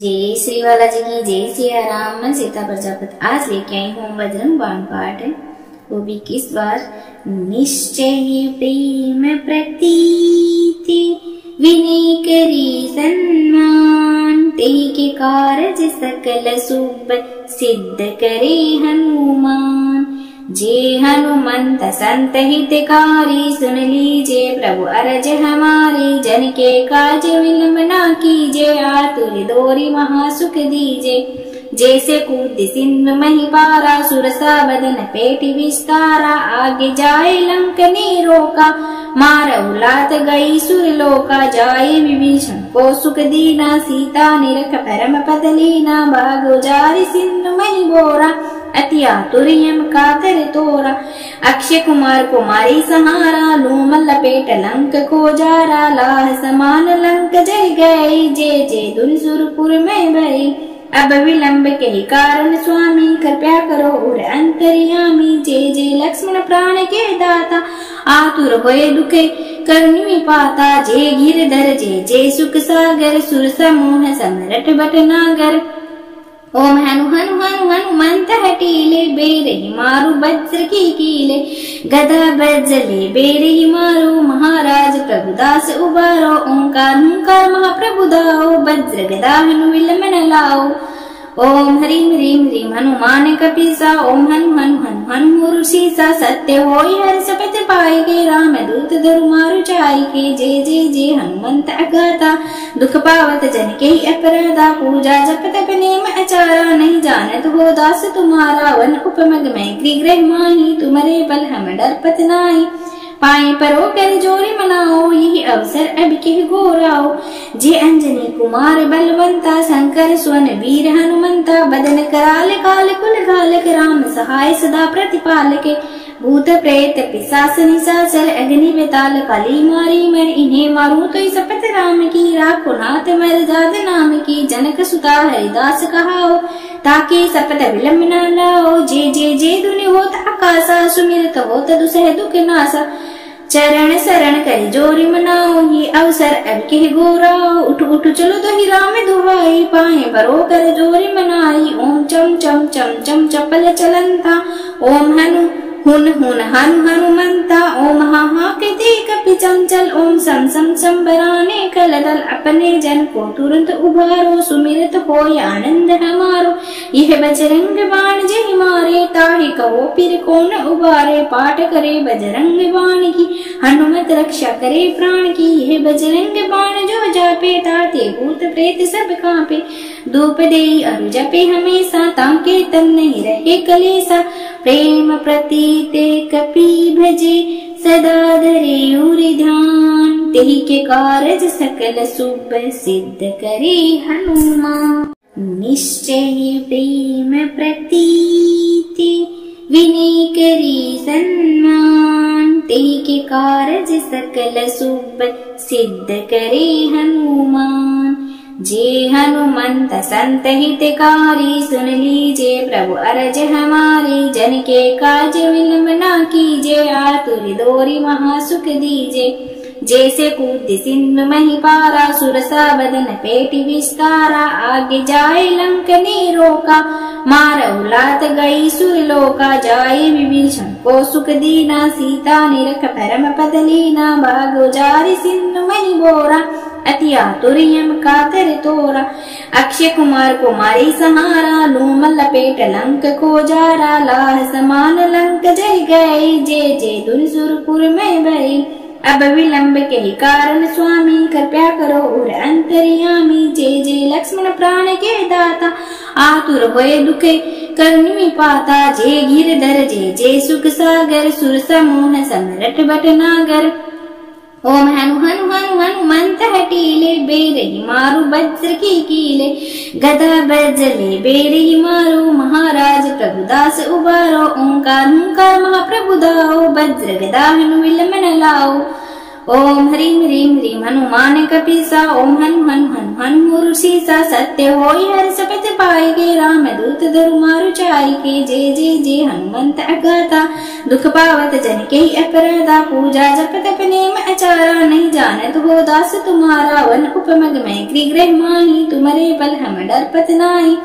जय श्री बालाजी की जय सिया राम। मैं सीता प्रजापति आज लेके आई हूँ बजरंग बाण पाठ है, वो भी किस बार। निश्चय प्रेम प्रतीति विनय करी सन्मान, ते के कारज सकल शुभ सिद्ध करे हनुमान। जे हनुमंत संत हितकारी, सुन लीजे प्रभु अरज हमारे। जन के काज विलंब ना कीजे, आतुर दोरी महासुख दीजे। जैसे कूद सिंधु मही पारा, सुरसा बदन पेटी विस्तारा। आगे जाए लंक ने रोका, मारऊ लात गई सुरलोका। जाए विभीषण को सुख दीना, सीता निरख परम पद लीना। भागो जारी सिंधु मही बोरा, अति आतुर यम कातर तोरा। अक्षय कुमार को मारी सहारा, लूम लपेट लंक को जारा। लाह समान लंक जय गई, जय जय धुन सुरपुर में भई। अब विलंब के कारण स्वामी, कृपया करो उर अंतर्यामी। जय जय लक्ष्मण प्राण के दाता, आतुर होए दुखे करुणी पाता। जय गिरधर जय जय सुख सागर, सुर समूह समरठ भटनागर। ओम हनु हनु हनु हनुमंत हटीले, बेरहि मारु वज्र की कीले। गदा बज्जले बेरहि मारो, महाराज प्रभुदास उबारो। ओंकार हुंकार महाप्रभु दाओ, वज्र गदा हनु विलंब न लाओ। ओम ह्रीं ह्रीं ह्रीं हनुमान कपीसा, ओम हनु हनु हनु हनु ऋषिसा। सत्य होई हर शपथ पाई के, राम दूत धरु मारु चाई के। जय जय जय हनुमंत अगाता, दुख पावत जन के अपराधा। पूजा जप तप नेम आचारा, नहीं जानत हो दास तुम्हारा। वन उपमग में गृह माही, तुम्हारे बल हम डरपत नाई। पाए परो कर जोरी मनाओ, यही अवसर अब के गोराओ। जे अंजनी कुमार बलवंता, शंकर सुवन वीर हनुमंता। बदन कराल काल कुल घालक, राम सहाय सदा प्रतिपालक। भूत प्रेत पिशाच निशाचर, अग्नि बेताल काली मारी मर। इन्हें मारूं तो शपथ राम की, राखो नाथ मर जात नाम की। जनक सुता हरिदास कहाओ, ताकि शपथ विलंब न लाओ। जय जय जय धुनि होत आकाशा, सुमिरत होत दुसह दुख नासा। चरण शरण कर जोरी मनाओ, ये अवसर अब के गोराओ। उठ उठ चलो तो ही राम दुहाई, पाए परो कर जोरी मनाई। ओम चम चम चम चम चपल चलंता, ओम हनु हुन हुन हनु हनुमंता। ओम हा हा कहते कपि चंचल, ओम सम सम संबराने कलदल। अपने जन को तुरंत उभारो, सुमिरत होय आनंद हमारो। यह बजरंग बाण जय मारे, ताहि कहो फिर कौन उबारे। पाठ करे बजरंग बाण की, हनुमत रक्षा करे प्राण की। यह बजरंग बाण जो जापे, ताते भूत प्रेत सब कांपे। धूप देई अरु जपे हमेशा, ताके तन नहीं रहे कलेसा। प्रेम प्रतीते कपि भजे, सदा धरे उर ध्यान। तेहि के कारज सकल शुभ सिद्ध करे हनुमान। निश्चय प्रेम प्रतीति विनय करी सन्मान, तेहि के कारज सकल शुभ सिद्ध करे हनुमान। जे हनुमंत संत हितकारी, सुन लीजे प्रभु अरज हमारे। जन के काज विलंब ना कीजे, आतुर दोरी महासुख दीजे। जैसे कूद सिंधु मही पारा, सुरसा बदन पेटी विस्तारा। आगे जाए लंक ने रोका, मारऊ लात गई सुरलोका। जाए विभीषण को सुख दीना, सीता निरख परम पद लीना। भागो जारी सिंधु मही बोरा, अति आतुर यम कातर तोरा। अक्षय कुमार को मारी सहारा, लूम लपेट लंक को जारा। लाह समान लंक जय गई, जय जय धुन सुरपुर में भई। अब विलंब के कारण स्वामी, कृपया करो उर अंतर्यामी। जय जय लक्ष्मण प्राण के दाता, आतुर होए दुखे करुणी पाता। जय गिरधर जय जय सुख सागर, सुर समूह समरठ भटनागर। ओम हनु हनु हनु हनुमंत हटीले, बेरहि मारु वज्र की कीले। गदा बज्जले बेरहि मारो, महाराज प्रभुदास उबारो। ओंकार हुंकार महाप्रभु दाओ, वज्र गदा हनु विलंब न लाओ। ओम ह्रीं ह्रीं ह्रीं हनुमान कपीसा। ओम हनु हनु हनु हनुमूरु सीसा। सत्य होई हर सपत पाई के, राम दूत धरु मारु चाई के। जय जय जय हनुमंत अगाथा, दुख पावत जन के अपराधा। पूजा जप तप नेम आचारा, नहीं जानत हो दास तुम्हारा। वन उपमग में गृह माही, तुम्हारे बल हम डरपत नाहि।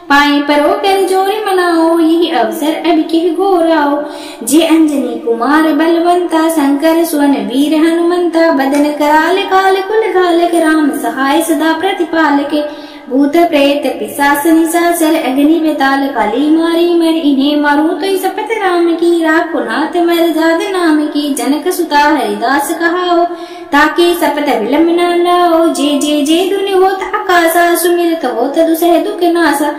पाए परो कर जोरी मनाओ, यही अवसर अब के घोराओ। जे अंजनी कुमार बलवंता, शंकर सुवन वीर हनुमंता। बदन कराल काल कुल घालक, राम सहाय सदा प्रतिपालक। भूत प्रेत पिशाच निशाचर, अग्नि बेताल काली मारी मर। इन्हें मारू तो सपत राम की, राखो नाथ मर जाद नाम की। जनक सुता हरिदास कहाओ, ताकि सपत विलम्ब न लाओ। जे जे जे दुनि होत आकाशा, सुमिरत होत दुसह दुख नासा।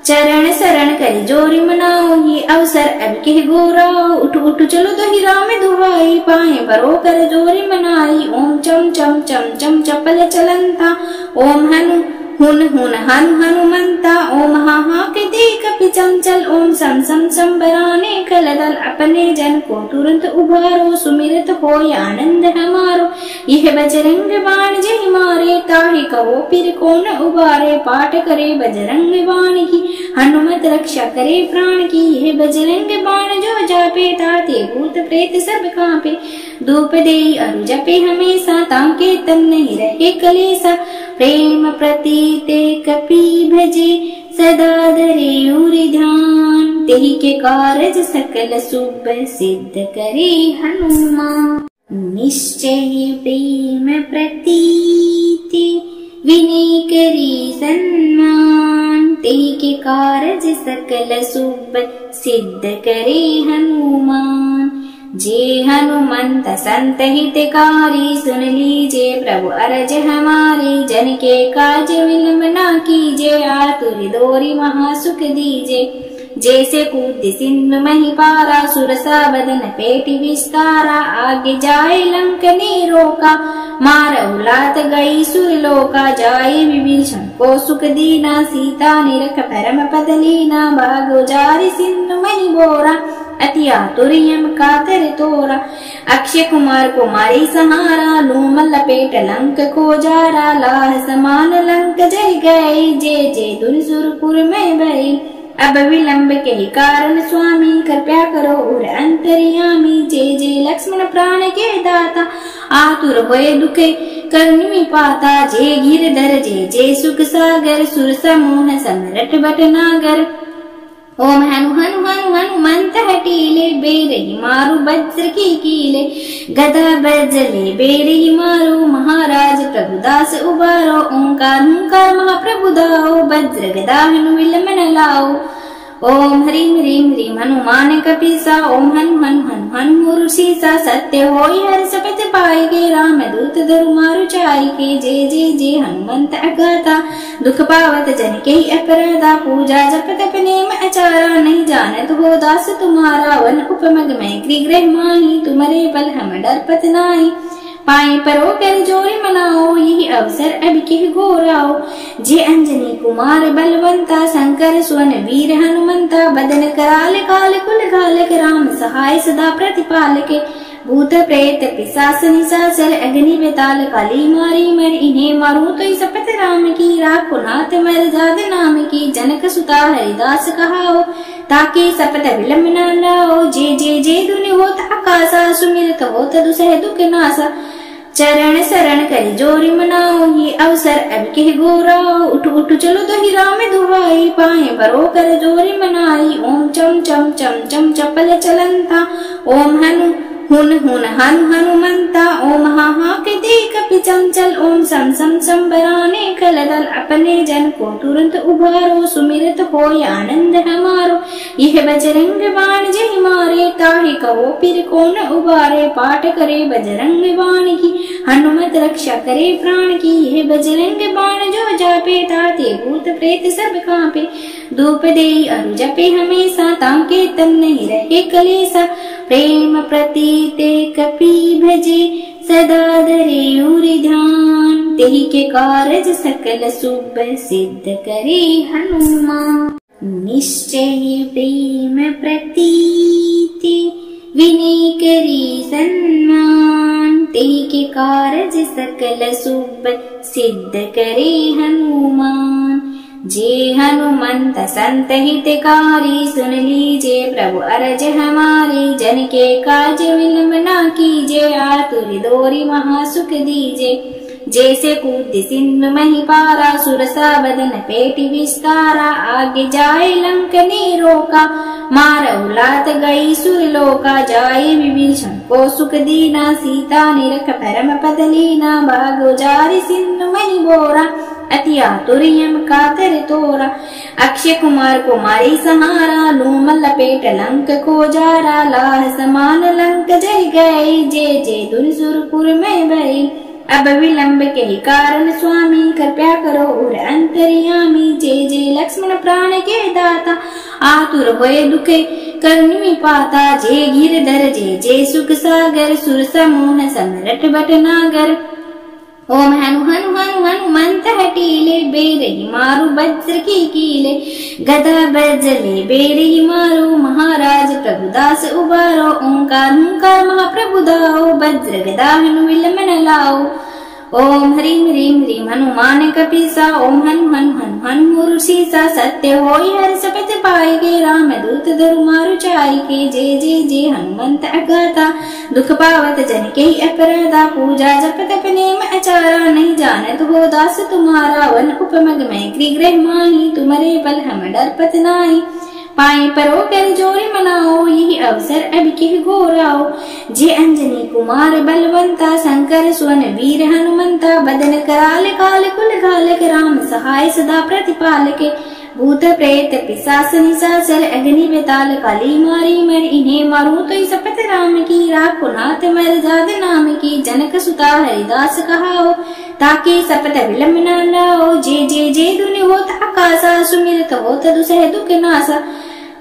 चरण शरण कर जोरी मनाओ, ये अवसर अब के घोराओ। उठ उठ चलो तो ही राम दुहाई, पाए परो कर जोरी मनाई। ओम चम चम चम चम चपल चलंता। ओम हनु हुन हुन हनु हनुमंता। ओम हा हा के दे कपि चंचल। ओम सम सम सम बराने कलदल, अपने जन को तुरंत उभारो। सुमिरत होय आनंद हमारो, यह बजरंग बाण जय मारे। ताहि कहो फिर कौन उबारे, पाठ करे बजरंग बाण की। हनुमत रक्षा करे प्राण की, यह बजरंग बाण जो जापे। ताते भूत प्रेत सब कांपे। धूप दे अरु जपे हमेशा, ताके तन नहीं रहे कलेसा। प्रेम प्रतीते कपि भजे, सदा धरे उरि ध्यान। तेहि के कारज सकल शुभ, सिद्ध करे हनुमान। निश्चय प्रेम प्रतीति, विनय करी सन्मान। तेहि के कारज सकल शुभ, सिद्ध करे हनुमान। जे हनुमंत संत हितकारी, सुन लीजे प्रभु अरज हमारी। जन के काज विलम्ब न कीजे, आतुर दोरी महासुख दीजे। जैसे कूद सिंधु मही पारा, सुरसा बदन पेटी विस्तारा। आगे जाए लंक ने रोका, मारहु लात गई सुरलोका। जाए विभीषण को सुख दीना, सीता निरख परम पद लीना। भागो जारि सिंधु मही बोरा, अति आतुर यम कातर तोरा। अक्षय कुमार को मारी सहारा, लूम लपेट लंक को जारा। लाह समान लंक जय गई, जय जय धुन सुरपुर में भई। अब विलंब के ही कारण स्वामी, कृपया करो और अंतर्यामी। जय जय लक्ष्मण प्राण के दाता, आतुर होए दुखे करुणी पाता। जय गिरधर जय जय सुख सागर, सुर समूह समरट भटनागर। ओम हनु हनु हनु हनुमंत हटीले, बेरही मारू वज्र की कीले। गदा बज्जले बेरही मारू, महाराज प्रभुदास उबारो। ओंकार हुंकार महाप्रभु दाओ, वज्र गदा हनु विलम्ब न लाओ। ओम ह्रीं ह्रीं ह्रीं हनुमान कपीसा। ओम हनु हनु हनु हनुमूरु सीसा। सत्य होई हर सपत पाई के, राम दूत धरु मारु चाई के। जय जय जय हनुमंत अगाथा, दुख पावत जन के अपराधा। पूजा जप तप नेम आचारा, नहीं जानत हो दास तुम्हारा। वन उपमग में गृह माही, तुम्हारे बल हम डरपत नाहि। पाए परो कर जोरी मनाओ, यही अवसर अब के घोराओ। जे अंजनी कुमार बलवंता, शंकर सुवन वीर हनुमंता। बदन कराल काल कुल घालक, राम सहाय सदा प्रतिपालक। भूत प्रेत पिशाच निशाचर, अग्नि बेताल काली मारी मर। इन्हें मारू तो सपत राम की, राखो नाथ मर जाद नाम की। जनक सुता हरिदास कहाओ, ताकि सपत विलम्ब न लाओ। जे जे जे दुनि होत आकाशा, सुमिरत होत दुसह दुख नासा। चरण शरण कर जोरी मनाओ, ये अवसर अब के घोराओ। उठ उठ चलो तो ही राम दुहाई, पाए परो कर जोरी मनाई। ओम चम चम चम चम चपल चलंता। ओम हनु हुन हुन हनु हनुमंता। ओम हा हा के दे कपि चंचल। ओम सम सम सम बराने कलदल, अपने जन को तुरंत उभारो। सुमिरत होय आनंद हमारो, यह बजरंग बाण जय मारे। ताहि कहो फिर कौन उबारे, पाठ करे बजरंग बाण की। हनुमत रक्षा करे प्राण की, यह बजरंग बाण जो जापे। ताते भूत प्रेत सब कांपे। धूप दे अरु जपे हमेशा, ताके तन नहीं रहे कलेसा। प्रेम प्रतीते कपि भजे, सदा धरे उरि ध्यान। तेहि के कारज सकल शुभ, सिद्ध करे हनुमान। निश्चय प्रेम प्रतीति, विनय करी सन्मान। तेहि के कारज सकल शुभ सिद्ध करे हनुमान। जे हनुमंत संत हितकारी, सुन लीजे प्रभु अरज हमारी। जन के काज विलंब ना कीजे, आतुर दोरी महासुख दीजे। जैसे कूद सिंधु मही पारा, सुरसा बदन पेटी विस्तारा। आगे जाए लंक ने रोका, मारहु लात गई सुरलोका। जाए विभीषण को सुख दीना, सीता निरख परम पद लीना। भागो जारि सिंधु मही बोरा, अति आतुर यम कातर तोरा। अक्षय कुमार को मारी सहारा, लूम लपेट लंक को जारा। लाह समान लंक जय गई, जय जय दुर्सुरपुर में भई। अब विलंब के ही कारण स्वामी, कृपया करो और अंतर्यामी। जय जय लक्ष्मण प्राण के दाता, आतुर होए दुखे करनी पाता। जय गिरधर जय जय सुख सागर, सुर समूह समरट भटनागर। ओम हनु हनु हनु हनुमंत हटीले, बेरही मारु वज्र की कीले। गदा बज्जले बेरही मारो, महाराज प्रभुदास उबारो। ओंकार हुंकार महाप्रभु दाओ, वज्र गदा हनु विलंब न लाओ। ओम ह्रीं ह्रीं ह्रीं हनुमान कपीसा, ओम हनु हनु हनु हनु ऋषिसा। सत्य होई हर सपथ पाए के, राम दूत धरु मारु चाई के। जय जय जय हनुमंत अगाता, दुख पावत जन के अपराधा। पूजा जप तप नेम आचारा, नहीं जानत हो दास तुम्हारा। वन उपमग में गृह माही, तुम्हारे बल हम डरपत नाही। पाए परो कर जोरी मनाओ, यही अवसर अब के घोराओ। जे अंजनी कुमार बलवंता, शंकर सुवन वीर हनुमंता। बदन कराल काल कुल घालक, राम सहाय सदा प्रतिपालक। भूत प्रेत पिशाच निशाचर, अग्नि बेताल काली मारी मर। इन्हें मारू तो शपथ राम की, राखो नाथ मर जाद नाम की। जनक सुता हरिदास कहाओ, ताकि शपथ विलंब न लाओ। जय जय जय धुनि होत आकाशा, सुमिरत होत दुसह दुख नासा।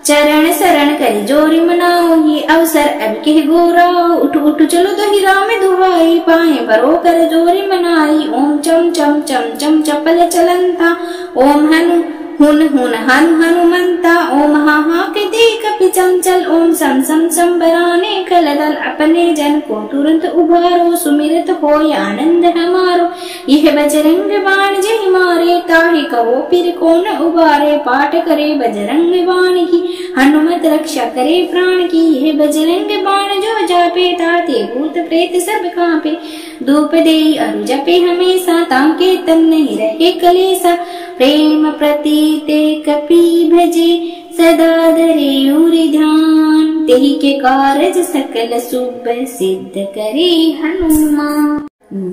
चरण शरण करी जोरी मनाओ, ये अवसर अब के घोराओ। उठ उठ चलो तो ही राम दुहाई, पाए परो कर जोरी मनाई। ओम चम चम चम चम चपल चलंता, ओम हनु हुन हुन हनु हनुमंता। ओम हा हा के देख पिचंचल, ओम सम सम सम बराने कलदल। अपने जन को तुरंत उभारो, सुमिरत होय आनंद हमारो। यह बजरंग बाण जय मारे, ताहि कहो फिर कौन उबारे। पाठ करे बजरंग बाण की, हनुमत रक्षा करे प्राण की। यह बजरंग बाण जो जापे, ताते भूत प्रेत सब कांपे। धूप दे अरु जपे हमेशा, ताके तन नहीं रहे कलेसा। प्रेम प्रतीते कपि भजे, सदा धरे उर ध्यान। तेहि के कारज सकल शुभ सिद्ध करे हनुमान।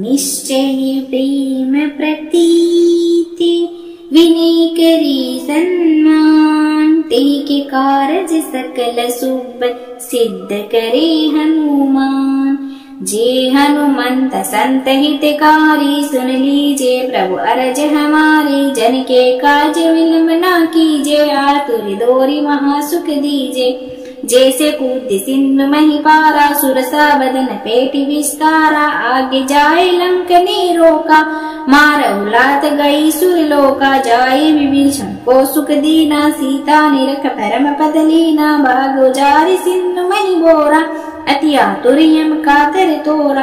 निश्चय प्रेम प्रतीति, विनय करी सन्मान। तेहि के कारज सकल शुभ सिद्ध करे हनुमान। जे हनुमंत संत हितकारी, सुन लीजे प्रभु अरज हमारी। जन के काज विलंब ना कीजे, आतुर दोरी महासुख दीजे। जैसे कूद सिंधु मही पारा, सुरसा बदन पेटी विस्तारा। आगे जाए लंक ने रोका, मारहु लात गई सुरलोका। जाए विभीषण को सुख दीना, सीता निरख परम पद लीना। भागो जारि सिंधु मही बोरा, अति आतुर यम कातर तोरा।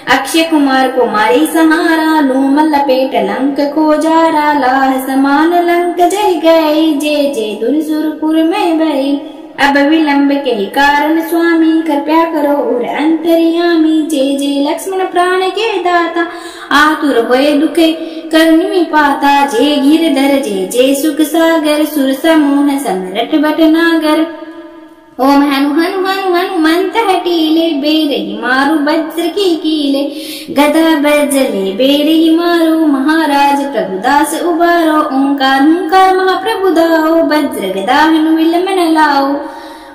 अक्षय कुमार को मारी सहारा, लूम लपेट लंक को जारा। लाह समान लंक जय गई, जय जय दुर्सुरपुर में भई। अब विलंब के ही कारण स्वामी, कृपया करो और अंतर्यामी। जय जय लक्ष्मण प्राण के दाता, आतुर होए दुखे करनी पाता। जय गिरधर जय जय सुख सागर, सुर समूह समरट भटनागर। ओम हनु हनु हनु हनुमंत हटीले, बेरही मारु वज्र की कीले। गदा बज्जले बेरही मारो, महाराज प्रभुदास उबारो। ओंकार हुंकार महाप्रभु दाओ, वज्र गदा हनु विलंब न लाओ।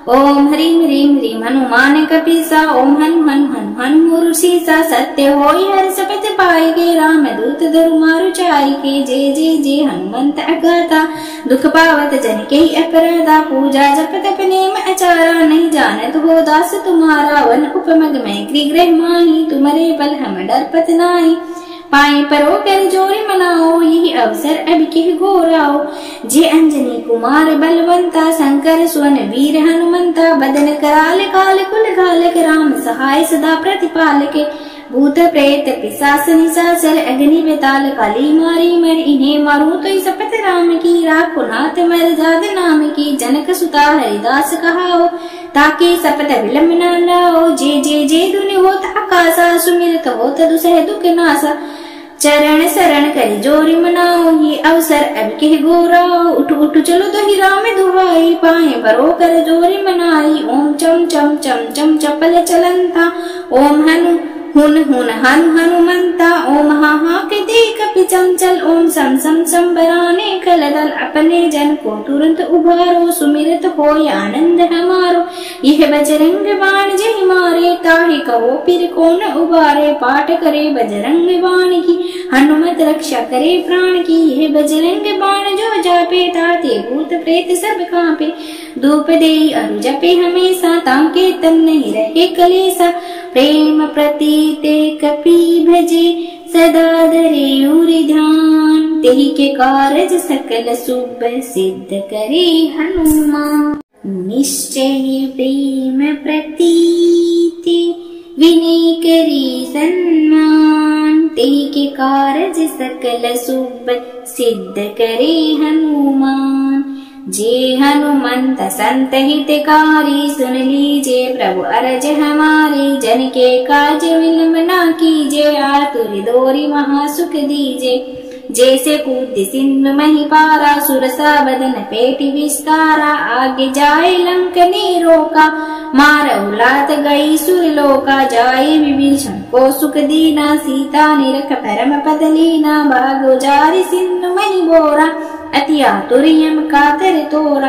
ओम ह्रीं ह्रीं ह्रीं हनुमान कपीसा, ओम हनु हनु हनु हनु ऋषिसा। सत्य होई हर सपथ पाए के, राम दूत धरु मारु चाई के। जय जय जय हनुमंत अगाता, दुख पावत जन के अपराधा। पूजा जप तप नेम आचारा, नहीं जानत हो दास तुम्हारा। वन उपमग में गृह माही, तुम्हारे बल हम डरपत नाही। पाए परो कर जोरी मनाओ, यही अवसर अब के घोराओ। जे अंजनी कुमार बलवंता, शंकर सुवन वीर हनुमंता। बदन कराल काल कुल घालक, राम सहाय सदा प्रतिपालक। भूत प्रेत पिशाच निशाचर अग्नि बेताल काली मारी मर, इन्हें मारूं तो शपथ राम की, राखो नाथ मर जाद नाम की। जनक सुता हरिदास कहाओ, ताकि शपथ विलंब न लाओ। जे दुनि होत आकाशा, सुमिरत होत दुसह दुख नासा। चरण शरण करी जोरी मनाओ, ये अवसर अब के घोराओ। उठ उठ चलो तो ही राम दुहाई, पाए बरो कर जोरी मनाई। ओम चम चम चम चम चपल चलंता, ओम हनु हुन हुन हनु हनुमंता। ओम हा हा के देख पिचंचल, ओम सम सम संबराने कलदल। अपने जन को तुरंत उभारो, सुमिरत होय आनंद हमारो। यह बजरंग बाण जय मारे, ताहि कहो फिर कौन उबारे। पाठ करे बजरंग बाण की, हनुमत रक्षा करे प्राण की। यह बजरंग बाण जो जापे, ताते भूत प्रेत सब कांपे। धूप दे अरु जपे हमेशा, ताके तन नहीं रहे कलेसा। प्रेम प्रतीते कपि भजे, सदा धरे उरि ध्यान। तेहि के कारज सकल शुभ, सिद्ध करे हनुमान। निश्चय प्रेम प्रतीति, विनय करी सन्मान। तेहि के कारज सकल शुभ, सिद्ध करे हनुमान। जे हनुमंत संत हितकारी, सुन लीजे प्रभु अरज हमारी। जन के काज विलंब न कीजे, आतुर दोरी महासुख दीजे। जैसे कूद सिंधु मही पारा, सुरसा बदन पेटी विस्तारा। आगे जाए लंक ने रोका, मारहु लात गई सुरलोका। जाए विभीषण को सुख दीना, सीता निरख परम पद लीना। भागो जारि सिंधु मही बोरा, अति आतुर यम कातर तोरा।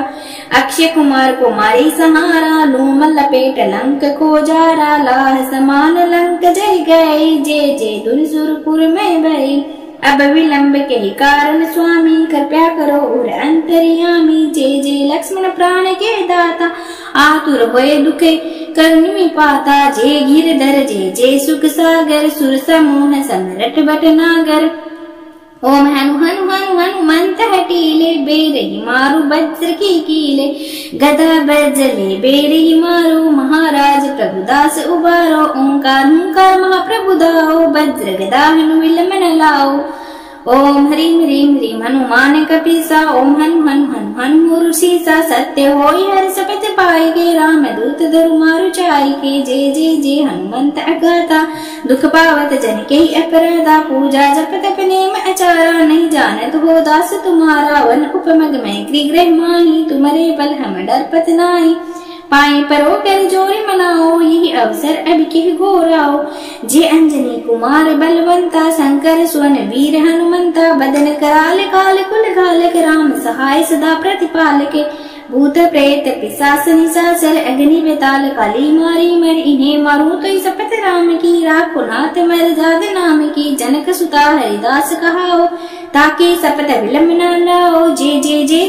अक्षय कुमार को मारी सहारा, लूम लपेट लंक को जारा। लाह समान लंक जय गई, जे दुनि सुरपुर में भई। अब विलंब के ही कारण स्वामी, कृपया करो उर अंतर्यामी। जे लक्ष्मण प्राण के दाता, आतुर होए दुखे करनी पाता। जे गिरधर जे सुख सागर, सुर समूह समरट भटनागर। ओम हनु हनु हनु हनुमंत हटीले, बेरही मारू वज्र की कीले। गदा बजले बेरही मारो, महाराज प्रभुदास उबारो। ओंकार हुंकार महाप्रभु दाओ, वज्र गदा हनु विलंब न लाओ। ओम ह्रीं ह्रीं ह्रीं हनुमान कपीसा, ओम हनु हनु हनु हनु ऋषिसा। सत्य होई हर शपथ पाई के, राम दूत धरु मारु चाई के। जे हनुमंत अगाता, दुख पावत जन के अपराधा। पूजा जप तप नेम आचारा, नहीं जानत हो दास तुम्हारा। वन उपमग में गृह माही, तुम्हारे बल हम डरपत नाई। पाए परो कर जोरी मनाओ, यही अवसर अब के घोराओ। जे अंजनी कुमार बलवंता, शंकर सुवन वीर हनुमंता। बदन कराल काल कुल घालक, राम सहाय सदा प्रतिपालक। भूत प्रेत पिशाच निशाचर, अग्नि बेताल काली मारी मर। इन्हें मारूं तो शपथ राम की, राखो नाथ मर जाद नाम की। जनक सुता हरिदास कहाओ, ताकि शपथ विलंब न लाओ। जे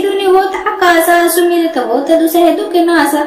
दुनि होत आकाशा, सुमिरत होत दुसह दुख नासा।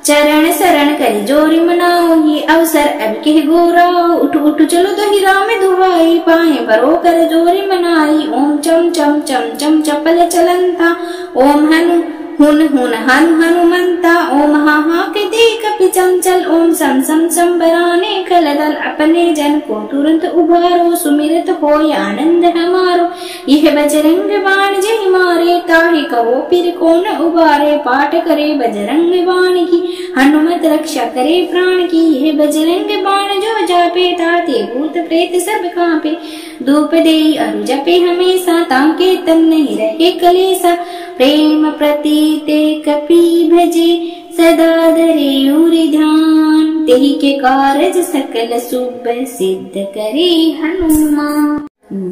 चरण शरण करी जोरी मनाओ, ये अवसर अब के घोराओ। उठ उठ चलो तो ही राम दुहाई, पाए बरो कर जोरी मनाई। ओम चम चम चम चम चपल चलंता, ओम हनु हुन हुन हनु हनुमंता। ओम हा हा के देख पिचंचल, ओम सम सम संबराने कलदल। अपने जन को तुरंत उभारो, सुमिरत होय आनंद हमारो। यह बजरंग बाण जय मारे, ताहि कहो फिर कौन उबारे। पाठ करे बजरंग बाण की, हनुमत रक्षा करे प्राण की। यह बजरंग बाण जो जापे, ताते भूत प्रेत सब कांपे। धूप दे अरु जपे हमेशा, ताके तन नहीं रहे कलेसा। प्रेम प्रतीते कपि भजे, सदा धरे उरि ध्यान। तेहि के कारज सकल शुभ, सिद्ध करे हनुमान।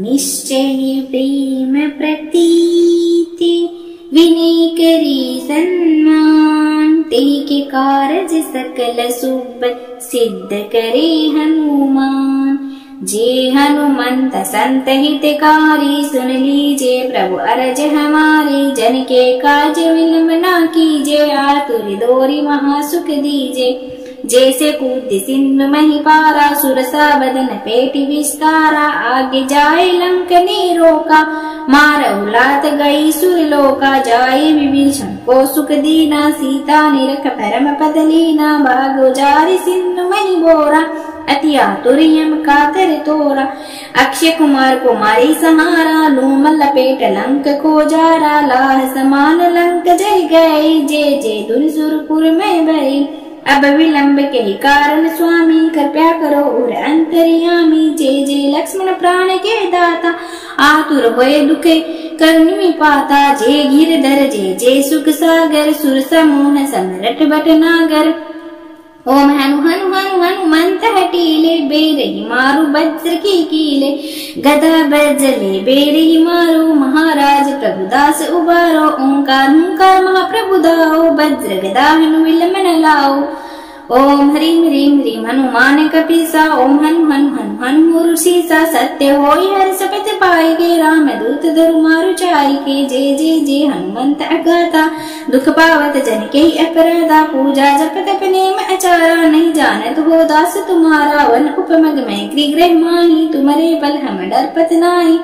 निश्चय प्रेम प्रतीति, विनय करी सन्मान। तेहि के कारज सकल शुभ, सिद्ध करे हनुमान। जे हनुमंत संत हितकारी, सुन लीजे प्रभु अरज हमारी। जन के काज विलंब न कीजे, आतुर दोरी महासुख दीजे। जैसे कूद सिंधु मही पारा, सुरसा बदन पेटी विस्तारा। आगे जाए लंक ने रोका, मारहु लात गई सुरलोका। जाए विभीषण को सुख दीना, सीता निरख परम पद लीना। भागो जारि सिंधु मही बोरा, अति आतुर्यम कातर तोरा। अक्षय कुमार को मारी सहारा, लूम लपेट लंक को जारा। लाह समान लंक जय गई, जय जय दुर्सुरपुर में भई। अब विलंब के ही कारण स्वामी, कृपया करो और अंतर्यामी। जय जय लक्ष्मण प्राण के दाता, आतुर होए दुखे करुणी पाता। जय गिरधर जय जय सुख सागर, सुर समूह समरट भटनागर। ओम हनु हनु हनु हनुमंत हटीले, बेरही मारू वज्र की कीले। गदा बज्जले बेरही मारू, महाराज प्रभुदास उबारो। ओंकार हुंकार महाप्रभु दाओ, वज्र गदा हनु विलमन लाओ। ओम ह्रीं ह्रीं ह्रीं हनुमान कपीसा, ओम हनु हनु हनु हनु ऋषिसा। सत्य होई हर शपथ पाई के, राम दूत धरु मारु चाई के। जय जय जय हनुमंत अगाता, दुख पावत जन के अपराधा। पूजा जप तप नेम आचारा, नहीं जानत हो दास तुम्हारा। वन उपमग में गृह माही, तुम्हारे बल हम डरपत नाई।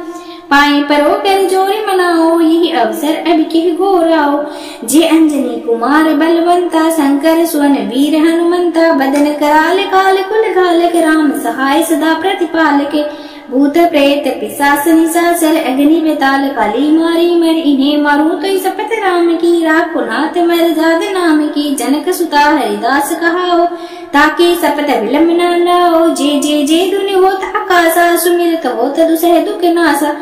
पाए परो कर जोरी मनाओ, यही अवसर अब के घोराओ। जे अंजनी कुमार बलवंता, शंकर सुवन वीर हनुमंता। बदन कराल काल कुल घालक, राम सहाय सदा प्रतिपालक। भूत प्रेत पिशाच निशाचर, अग्नि बेताल काली मारी मर। इन्हें मारू तो शपथ राम की, राखो नाथ मर जाद नाम की। जनक सुता हरिदास कहाओ, ताकि शपथ विलंब न लाओ। जय जय जय धुनि होत आकाशा, सुमिरत होत दुसह दुख नासा।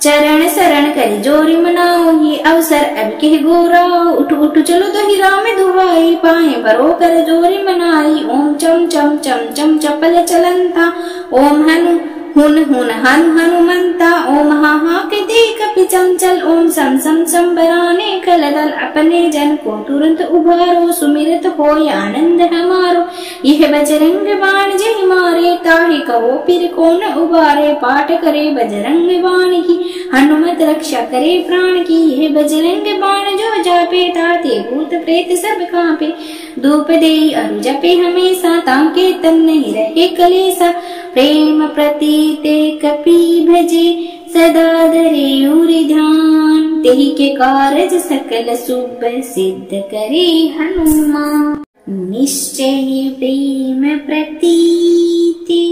चरण शरण कर जोरी मनाओ, ये अवसर अब के घोराओ। उठ उठ चलो तो ही राम दुहाई, पाए परो कर जोरी मनाई। ओम चम चम चम चम चपल चलंता, ओम हनु हुन हुन हनु हनुमंता। ओम हा हा के देख पिचंचल, ओम सम सम संबराने कलदल। अपने जन को तुरंत उभारो, सुमिरत होय आनंद हमारो। यह बजरंग बाण जय मारे, ताहि कहो फिर कौन उबारे। पाठ करे बजरंग बाण की, हनुमत रक्षा करे प्राण की। यह बजरंग बाण जो जापे, ताते भूत प्रेत सब कांपे। धूप दे अरु जपे हमेशा, ताके तन नहीं रहे कलेसा। प्रेम प्रतीते कपि भजे, सदा धरे उरि ध्यान। तेहि के कारज सकल शुभ, सिद्ध करे हनुमान। निश्चय प्रेम प्रतीति,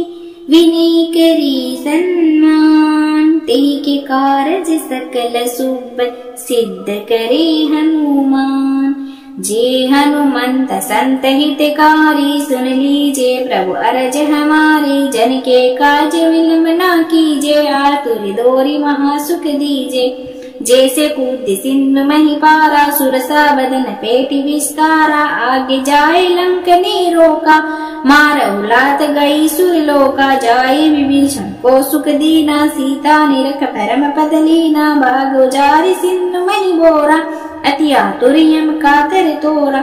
विनय करी सन्मान। तेहि के कारज सकल शुभ, सिद्ध करे हनुमान। जे हनुमंत संत हितकारी, सुन लीजे प्रभु अरज हमारी। जन के काज विलंब न कीजे, आतुर दोरी महासुख दीजे। जैसे कूद सिंधु मही पारा, सुरसा बदन पेटी विस्तारा। आगे जाए लंक ने रोका, मारहु लात गई सुरलोका। जाए विभीषण को सुख दीना, सीता निरख परम पद लीना। भागो जारि सिंधु मही बोरा, अति आतुर्यम कातर तोरा।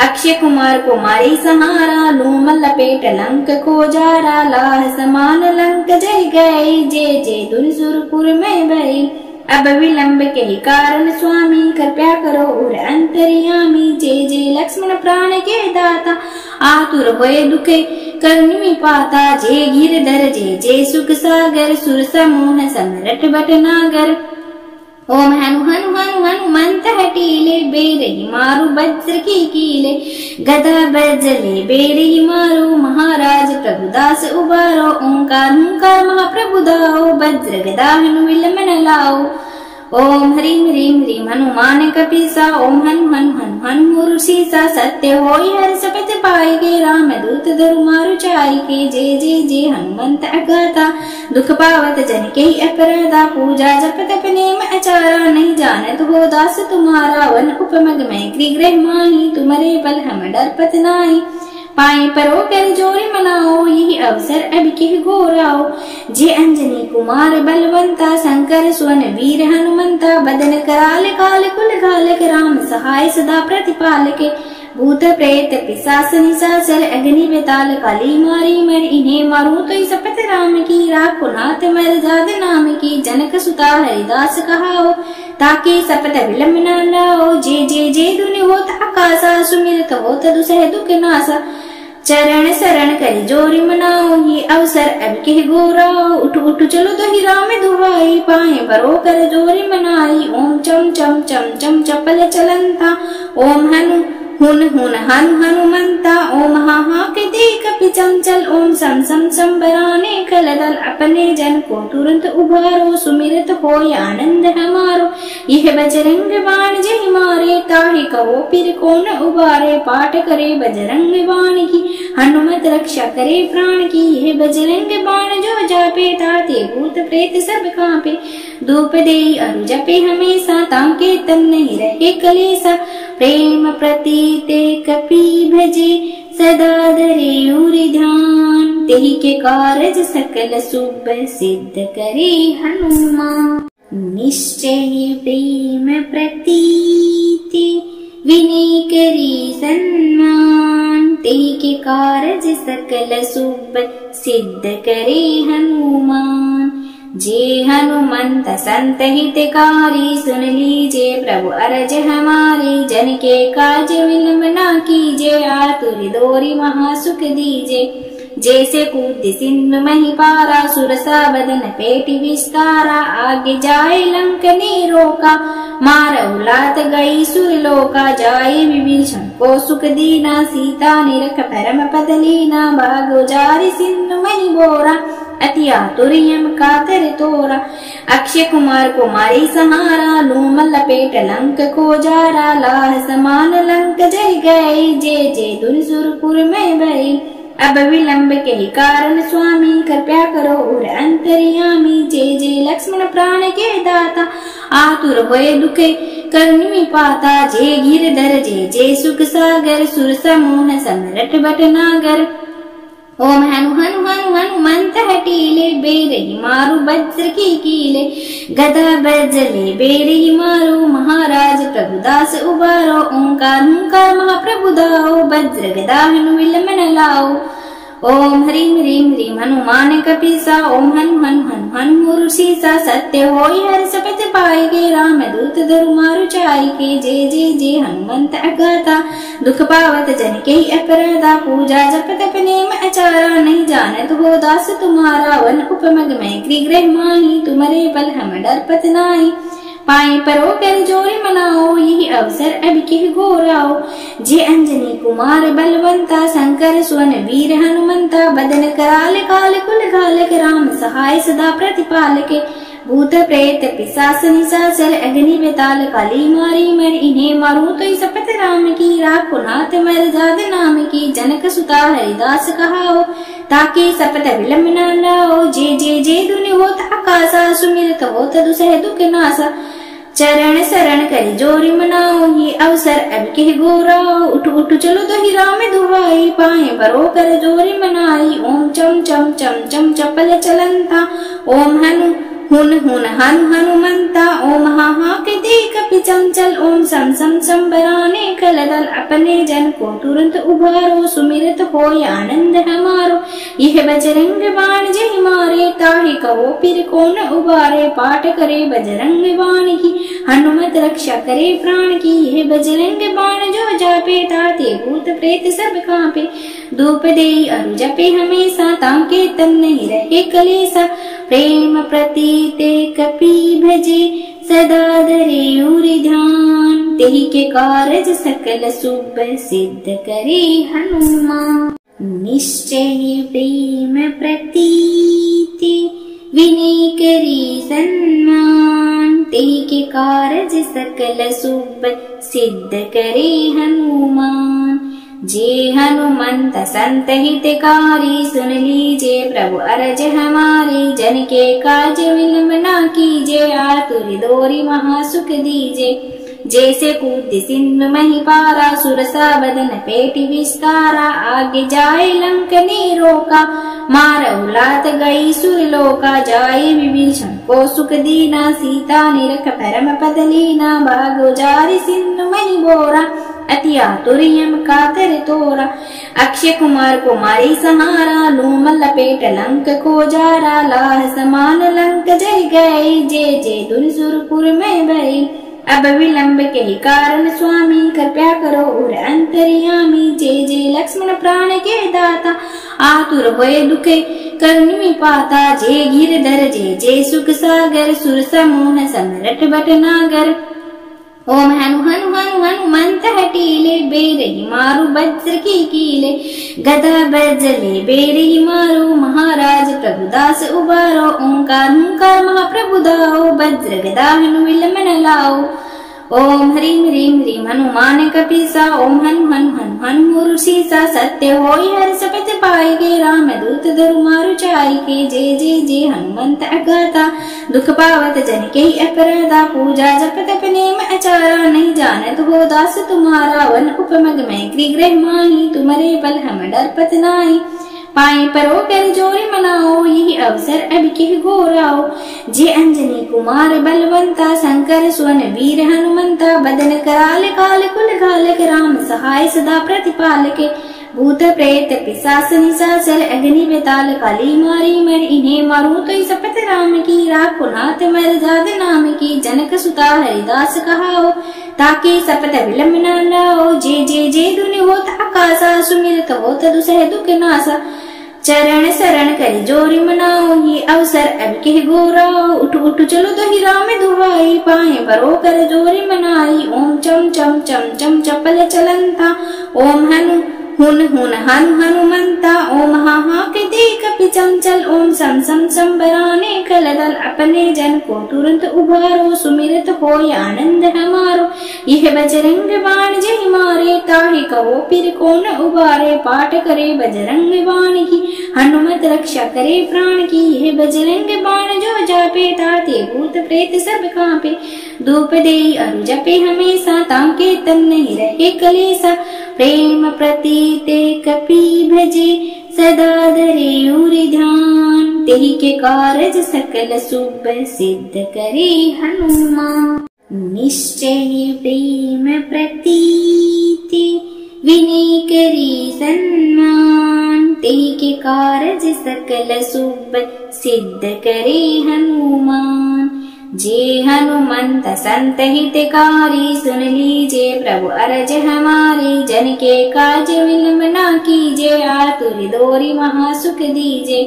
अक्षय कुमार को मारी सहारा, लूम लपेट लंक को जारा। लाह समान लंक जय गई, जय जय दुर्सुरपुर में भई। अब विलंब के ही कारण स्वामी, कृपया करो और अंतर्यामी। जय जय लक्ष्मण प्राण के दाता, आतुर होए दुखे करुणी पाता। जय गिरधर जय जय सुख सागर, सुर समूह समरट भटनागर। ओम हनु हनु हनु हनुमंत हटीले, बेरही मारू वज्र की कीले। गदा बज्जले बेरही मारू, महाराज प्रभुदास उबारो। ओंकार हुंकार महाप्रभु दाओ, वज्र गदा हनु विलमन लाओ। ओम ह्रीं ह्रीं ह्रीं हनुमान कपीसा, ओम हनु हनु हनु हनु ऋषिसा। सत्य होई हर शपथ पाई के, राम दूत धरु मारु चाई के। जय जय जय हनुमंत अगाता, दुख पावत जन के अपराधा। पूजा जप तप नेम आचारा, नहीं जानत हो दास तुम्हारा। वन उपमग में गृह माही, तुम्हारे बल हम डरपत नाई। पाए परो कर जोरी मनाओ, यही अवसर अब के घोराओ। जे अंजनी कुमार बलवंता, शंकर सुवन वीर हनुमंता। बदन कराल काल कुल घालक, राम सहाय सदा प्रतिपालक। भूत प्रेत पिशाच निशाचर, अग्नि बेताल काली मारी मर। इन्हें मारू तो शपथ राम की, राखो नाथ मर जाद नाम की। जनक सुता हरिदास कहाओ, ताकि शपथ विलंब न लाओ। जय जय जय धुनि होत आकाशा, सुमिरत होत दुसह दुख नासा। चरण शरण कर जोरी मनाओ, ये अवसर अब के घोराओ। उठ उठ चलो तो ही राम दुहाई, पाए परो कर जोरी मनाई। ओम चम चम चम चम चपल चलंता, ओम हनु हुन हुन हनु हनुमंता ओम हाहाक दे कपि चंचल ओम सम सम संबराने कलदल अपने जन को तुरंत उभारो सुमिरत होय आनंद हमारो यह बजरंग बाण जय मारे ताहि कहो फिर कौन उबारे पाठ करे बजरंग बाण की हनुमत रक्षा करे प्राण की यह बजरंग बाण जो जापे ताते भूत प्रेत सब कांपे धूप दे अरु जपे हमेशा ताके तन नहीं रहे कलेसा प्रेम प्रतीते कपि भजे सदा धरे उरि ध्यान तेहि के कारज सकल शुभ सिद्ध करे हनुमान निश्चय प्रेम प्रतीति विनय करी सम्मान तेहि के कारज सकल शुभ सिद्ध करे हनुमान जे हनुमंत संत हितकारी सुन लीजे प्रभु अरज हमारे जन के काज विलंब न कीजे आतुर दोरी महासुख दीजे जैसे कूद सिंधु मही पारा सुरसा बदन पेटी विस्तारा आगे जाए लंक ने रोका मार उलात गई सुरलोका जाए विभीषण को सुख दीना सीता निरख परम पद लीना भागो जारी सिंधु मही बोरा अति आतुर्यम कातर तोरा अक्षय कुमार को मारी सहारा लूम लपेट लंक को जारा लाह समान लंक जय गई जय जय दुर्सुरपुर में भई अब विलंब के ही कारण स्वामी कृपया करो और अंतर्यामी जय जय लक्ष्मण प्राण के दाता आतुर होए दुखे करुणी पाता जय गिरधर जय जय सुख सागर सुर समूह समरट भटनागर ओम हनु हनु हनु हनुमंत हटीले बेरही मारु वज्र की कीले गदा बज्जले बेरही मारो महाराज प्रभुदास उबारो ओंकार हुंकार महाप्रभु दाओ वज्र गदा हनु विलंब न लाओ ओम ह्रीं ह्रीं ह्रीं हनुमान कपीसा ओम हनु हनु हनु हनु ऋषिसा सत्य होई हर सपथ पाए के राम दूत धरु मारु चाई के जय जय जय हनुमंत अगाता दुख पावत जन के अपराधा पूजा जप तप नेम आचारा नहीं जानत हो दास तुम्हारा वन उपमग में गृह माही तुम्हारे बल हम डरपत नाही पाए परो कर जोरी मनाओ यही अवसर अब के घोराओ जे अंजनी कुमार बलवंता शंकर सुवन वीर हनुमंता बदन कराल काल कुल घालक राम सहाय सदा प्रतिपालक भूत प्रेत पिशाच निशाचर अग्नि बेताल काली मारी मर इन्हें मारू तो शपथ राम की राखो नाथ मर जाद नाम की जनक सुता हरिदास कहाओ ताकि शपथ विलंब न लाओ जय जय जय धुनि होत आकाशा सुमिरत होत दुसह दुख नासा चरण शरण करी जोरी मनाओ ये अवसर अब के घोराओ उठ उठ चलो तो ही राम दुहाई पाए परो कर जोरी मनाई ओम चम चम चम चम चपल चलंता ओम हनु हुन हुन हनु हनुमंता ओम हाहाक दे कपि चंचल ओम सम सम संबराने कलदल अपने जन को तुरंत उभारो सुमिरत होय आनंद हमारो यह बजरंग बाण जय मारे ताहि कहो फिर कौन उबारे पाठ करे बजरंग बाण की हनुमत रक्षा करे प्राण की यह बजरंग बाण जो जापे ताते भूत प्रेत सब कांपे धूप दे अरु जपे हमेशा ताके तन नहीं रहे कलेसा प्रेम प्रतीते कपि भजे सदा धरे उरि ध्यान तेहि के कारज सकल शुभ सिद्ध करे हनुमान निश्चय प्रेम प्रतीति विनय करी सम्मान तेहि के कारज सकल शुभ सिद्ध करे हनुमान जे हनुमंत संत हितकारी सुन लीजे प्रभु अरज हमारे जन के काज विलंब न कीजे आतुर दोरी महासुख दीजे जैसे कूद सिंधु मही पारा सुरसा बदन पेटी विस्तारा आगे जाए लंक ने रोका मार उलात गई सुरलोका जाए विभीषण को सुख दीना सीता निरख परम पद लीना भागो जारी सिंधु मही बोरा अति आतुर्यम कातर तोरा अक्षय कुमार को मारी सहारा लूम लपेट लंक को जारा लाह समान लंक जय गई जय जय दुर्सुरपुर में भई अब विलंब के ही कारण स्वामी कृपया करो और अंतर्यामी जय जय लक्ष्मण प्राण के दाता आतुर होए दुखे करुणी पाता जय गिरधर जय जय सुख सागर सुर समूह समरट भटनागर ओम हनु हनु हनु हनुमंत हटीले, बेरही मारू वज्र की कीले। गदा बजले बेरही मारू, महाराज प्रभुदास उबारो। ओंकार हुंकार महाप्रभु दाओ, वज्र गदा हनु विलमन लाओ। ओम ह्रीं ह्रीं ह्रीं हनुमान कपीसा, ओम हनु हनु हनु हनु ऋषिसा। सत्य होई हर शपथ पाई के, राम दूत धरु मारु चाई के। जय जय जय हनुमंत अगाथा, दुख पावत जन के अपराधा। पूजा जप तप नेम आचारा, नहीं जानत हो दास तुम्हारा। वन उपमग में गृह माही, तुम्हारे बल हम डरपत नाई। पाए परो कर जोरी मनाओ, यही अवसर अब के घोराओ। जे अंजनी कुमार बलवंता, शंकर सुवन वीर हनुमंता। बदन कराल काल कुल घालक, राम सहाय सदा प्रतिपालक। भूत प्रेत पिशाच निशाचर, अग्नि बेताल काली मारी मर। इन्हें मारू तो शपथ राम की, राखो नाथ मर जाद नाम की। जनक सुता हरिदास कहाओ, ताकि शपथ विलम्ब न लाओ। जय जय जय धुनि होत आकाशा, सुमिरत होत दुसह दुख नासा। चरण शरण कर जोरी मनाओ, ये अवसर अब के घोराओ। उठ उठ चलो तो ही राम दुहाई, पाए बरो कर जोरी मनाई। ओम चम चम चम चम चपल चलंता, ओम हनु हुन हुन हनु हनुमंता। ओम हा हा के देख पिचंचल, ओम सम सम संबराने कलदल। अपने जन को तुरंत उभारो, सुमिरत होय आनंद हमारो। यह बजरंग बाण जय मारे, ताहि कहो फिर कौन उबारे। पाठ करे बजरंग बाण की, हनुमत रक्षा करे प्राण की। यह बजरंग बाण जो जापे, ताते भूत प्रेत सब कांपे। धूप दे अरु जपे हमेशा, ताके तन नहीं रहे कलेसा। प्रेम प्रतीते कपि भजे, सदा धरे उरि ध्यान। तेहि के कारज सकल शुभ, सिद्ध करे हनुमान। निश्चय प्रेम प्रतीति, विनय करी सन्मान। तेहि के कारज सकल शुभ, सिद्ध करे हनुमान। जे हनुमंत संत हितकारी, सुन लीजे प्रभु अरज हमारी। जन के काज विलम्ब न कीजे, आतुर दोरी महासुख दीजे।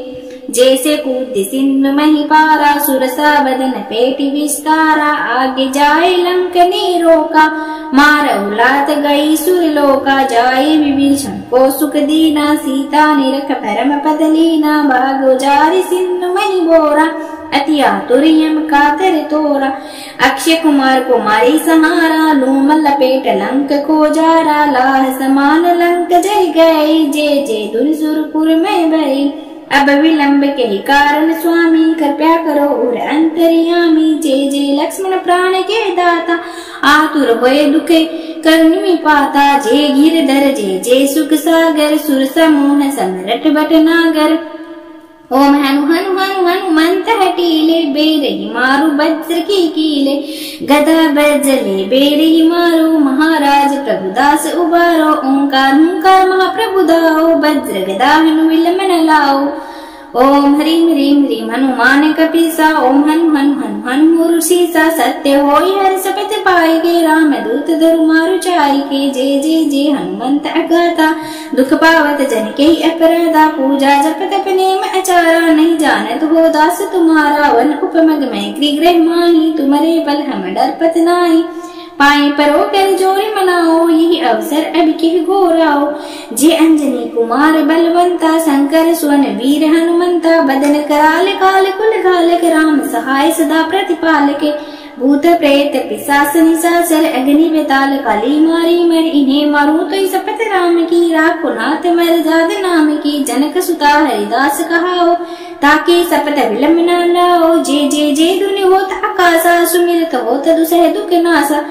जैसे कूद सिंधु मही पारा, सुरसा बदन पेटी विस्तारा। आगे जाए लंक ने रोका, मारहु लात गई सुरलोका। जाए विभीषण को सुख दीना, सीता निरख परम पद लीना। भागो जारी सिंधु मही बोरा, अति आतुर्यम कातर तोरा। अक्षय कुमार को मारी सहारा, लूम लपेट लंक को जारा। लाह समान लंक जय गई, जय जय धुन सुरपुर में भई। अब विलंब के ही कारण स्वामी, कृपया करो और अंतर्यामी। जय जय लक्ष्मण प्राण के दाता, आतुर होए दुखे करुणी पाता। जय गिरधर जय जय सुख सागर, सुर समूह समरट भटनागर। ओम हनु हनु हनु हनुमंत हटीले, बेरही मारू वज्र की कीले। गदा बजले बेरही मारू, महाराज प्रभुदास उबारो। ओंकार हुंकार महाप्रभु दाओ, वज्र गदा हनु विलमन लाओ। ओम ह्रीं ह्रीं ह्रीं हनुमान कपीसा, ओम हनु हनु हनु हनु ऋषिसा। सत्य होई हर शपथ पाई के, राम दूत धरु मारु चाई के। जय जय जय हनुमंत अगाथा, दुख पावत जन के अपराधा। पूजा जप तप नेम आचारा, नहीं जानत हो दास तुम्हारा। वन उपमग में गृह माही, तुम्हारे बल हम डरपत नाई। पाए परो कर जोरी मनाओ, यही अवसर अब के घोराओ। जे अंजनी कुमार बलवंता, शंकर सुवन वीर हनुमंता। बदन कराल काल कुल घालक, राम सहाय सदा प्रतिपालक। भूत प्रेत पिशाच निशाचर, अग्नि बेताल काली मारी मर। इन्हें मारू तो शपथ राम की, राखो नाथ मर जाद नाम की। जनक सुता हरिदास कहाओ, ताकि शपथ विलम्ब न लाओ। जय जय जय धुनि होत आकाशा, सुमिरत होत दुसह दुख नासा।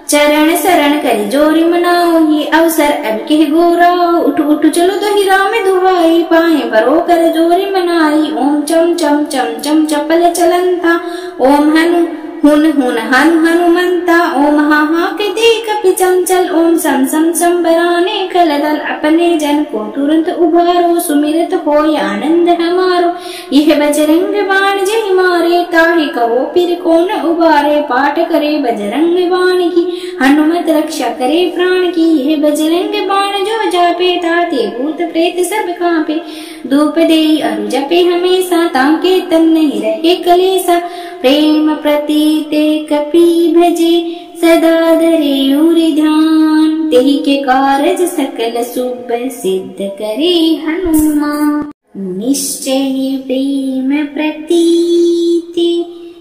चरण शरण कर जोरी मनाओ, ये अवसर अब के घोराओ। उठ उठ चलो तो ही राम दुहाई, पाए बरो कर जोरी मनाई। ओम चम चम चम चम चपल चलंता, ओम हनु हुन हुन हनु हनुमंता। ओम हा हा के देख पिचंचल, ओम सम सम संबराने कलदल। अपने जन को तुरंत उभारो, सुमिरत होय आनंद हमारो। यह बजरंग बाण जय मारे, ताहि कहो फिर कौन उबारे। पाठ करे बजरंग बाण की, हनुमत रक्षा करे प्राण की। यह बजरंग बाण जो जापे, ताते भूत प्रेत सब कांपे। धूप दे अरु जपे हमेशा, ताके तन नहीं रहे कलेसा। प्रेम प्रतीते कपि भजे, सदा धरे उरि ध्यान। तेहि के कारज सकल शुभ सिद्ध करे हनुमान। निश्चय प्रेम प्रतीति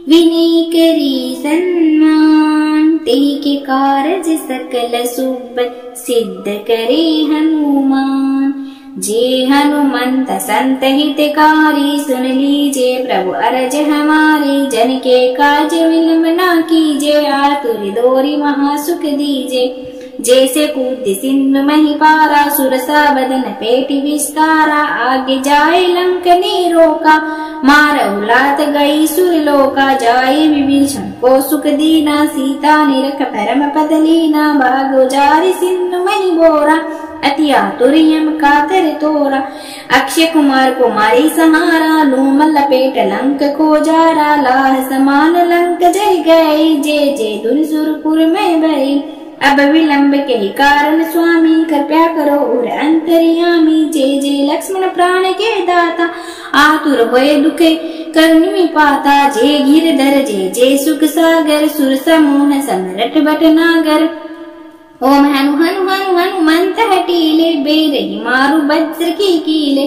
विनय करी सन्मान, तेहि के कारज सकल शुभ सिद्ध करे हनुमान। जे हनुमंत संत हितकारी, सुन लीजे प्रभु अरज हमारे। जन के काज विलंब न कीजे, आतुर दोरी महासुख दीजे। जैसे कूद सिंधु मही पारा, सुरसा बदन पेटी विस्तारा। आगे जाए लंक ने रोका, मारहु लात गई सुरलोका। जाए विभीषण को सुख दीना, सीता निरख परम पद लीना। भागो जारि सिंधु मही बोरा, अति आतुर यम कातर तोरा। अक्षय कुमार को मारी सहारा, लूम लपेट लंक को जारा। लाह समान लंक जय गई, जय जय धुन सुरपुर में भई। अब विलंब के कारण स्वामी, कृपया करो और अंतर्यामी। जय जय लक्ष्मण प्राण के दाता, आतुर होए दुखे करुणी पाता। जय गिरधर जय जय सुख सागर, सुर समूह समरठ भटनागर। ओम हनु हनु हनु हनुमंत हटीले, बेरही मारु वज्र की कीले।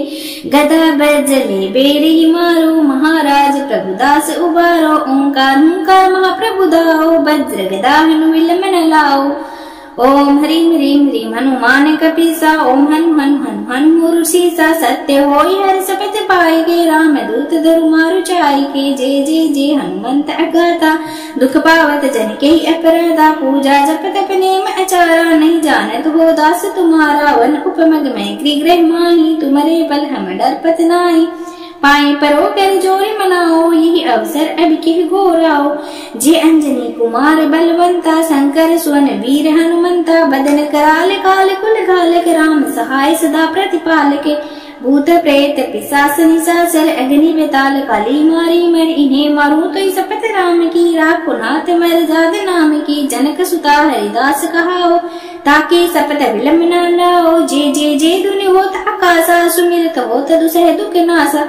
गदा बज्रले बेरही मारो, महाराज प्रभुदास उबारो। ओंकार हुंकार महाप्रभु दाओ, वज्र गदा हनु विलंब न लाओ। ओम ह्रीं ह्रीं ह्रीं हनुमान कपीसा, ओम हनु हनु हनु हनु ऋषिसा। सत्य होई हर सपथ पाएगे, राम दूत धरु मारु चाइके। जय जय जय हनुमंत अगाता, दुख पावत जन के अपराधा। पूजा जप तप नेम आचारा, नहीं जानत हो दास तुम्हारा। वन उपमग में गृह माही, तुम्हारे बल हम डरपत नाहि। पाए परो कर जोरी मनाओ, यही अवसर अब के घोराओ। जे अंजनी कुमार बलवंता, शंकर सुवन वीर हनुमंता। बदन कराल काल कुल घालक, राम सहाय सदा प्रतिपालक। भूत प्रेत पिशाच निशाचर, अग्नि बेताल काली मारी मर। इन्हें मारू तो सपत राम की, राखो नाथ मर जाद नाम की। जनक सुता हरिदास कहाओ, ताकि सपत विलंब न लाओ। जय जय जय धुनि होत आकाशा, सुमिरत होत दुसह दुख नासा।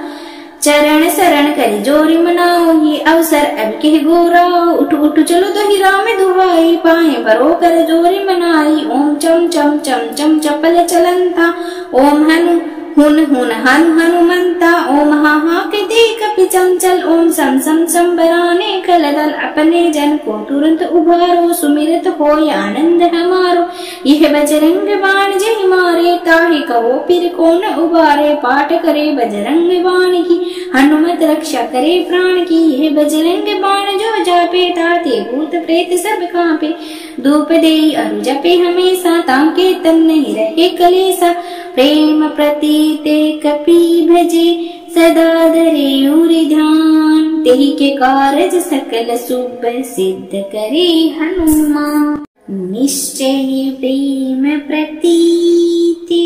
चरण शरण करि जोरी मनाओ, ये अवसर अब के घोराओ। उठ उठ चलो तो ही राम दुहाई, पाए परो कर जोरी मनाई। ओम चम चम चम चम चपल चलंता, ओम हनु हुन हुन हनु हनुमंता। ओम हा हा के देख पिचंचल, ओम सम सम संबराने कलदल। अपने जन को तुरंत उभारो, सुमिरत होय आनंद हमारो। यह बजरंग बाण जय मारे, ताहि कहो फिर कौन उबारे। पाठ करे बजरंग बाण की, हनुमत रक्षा करे प्राण की। यह बजरंग बाण जो जापे, ताते भूत प्रेत सब कांपे। धूप देई अरु जपे हमेशा, ताके तन नहीं रहे कलेसा। प्रेम प्रतीते कपि भजे, सदा धरे उरि ध्यान। तेहि के कारज सकल शुभ सिद्ध करे हनुमान। निश्चय प्रेम प्रतीति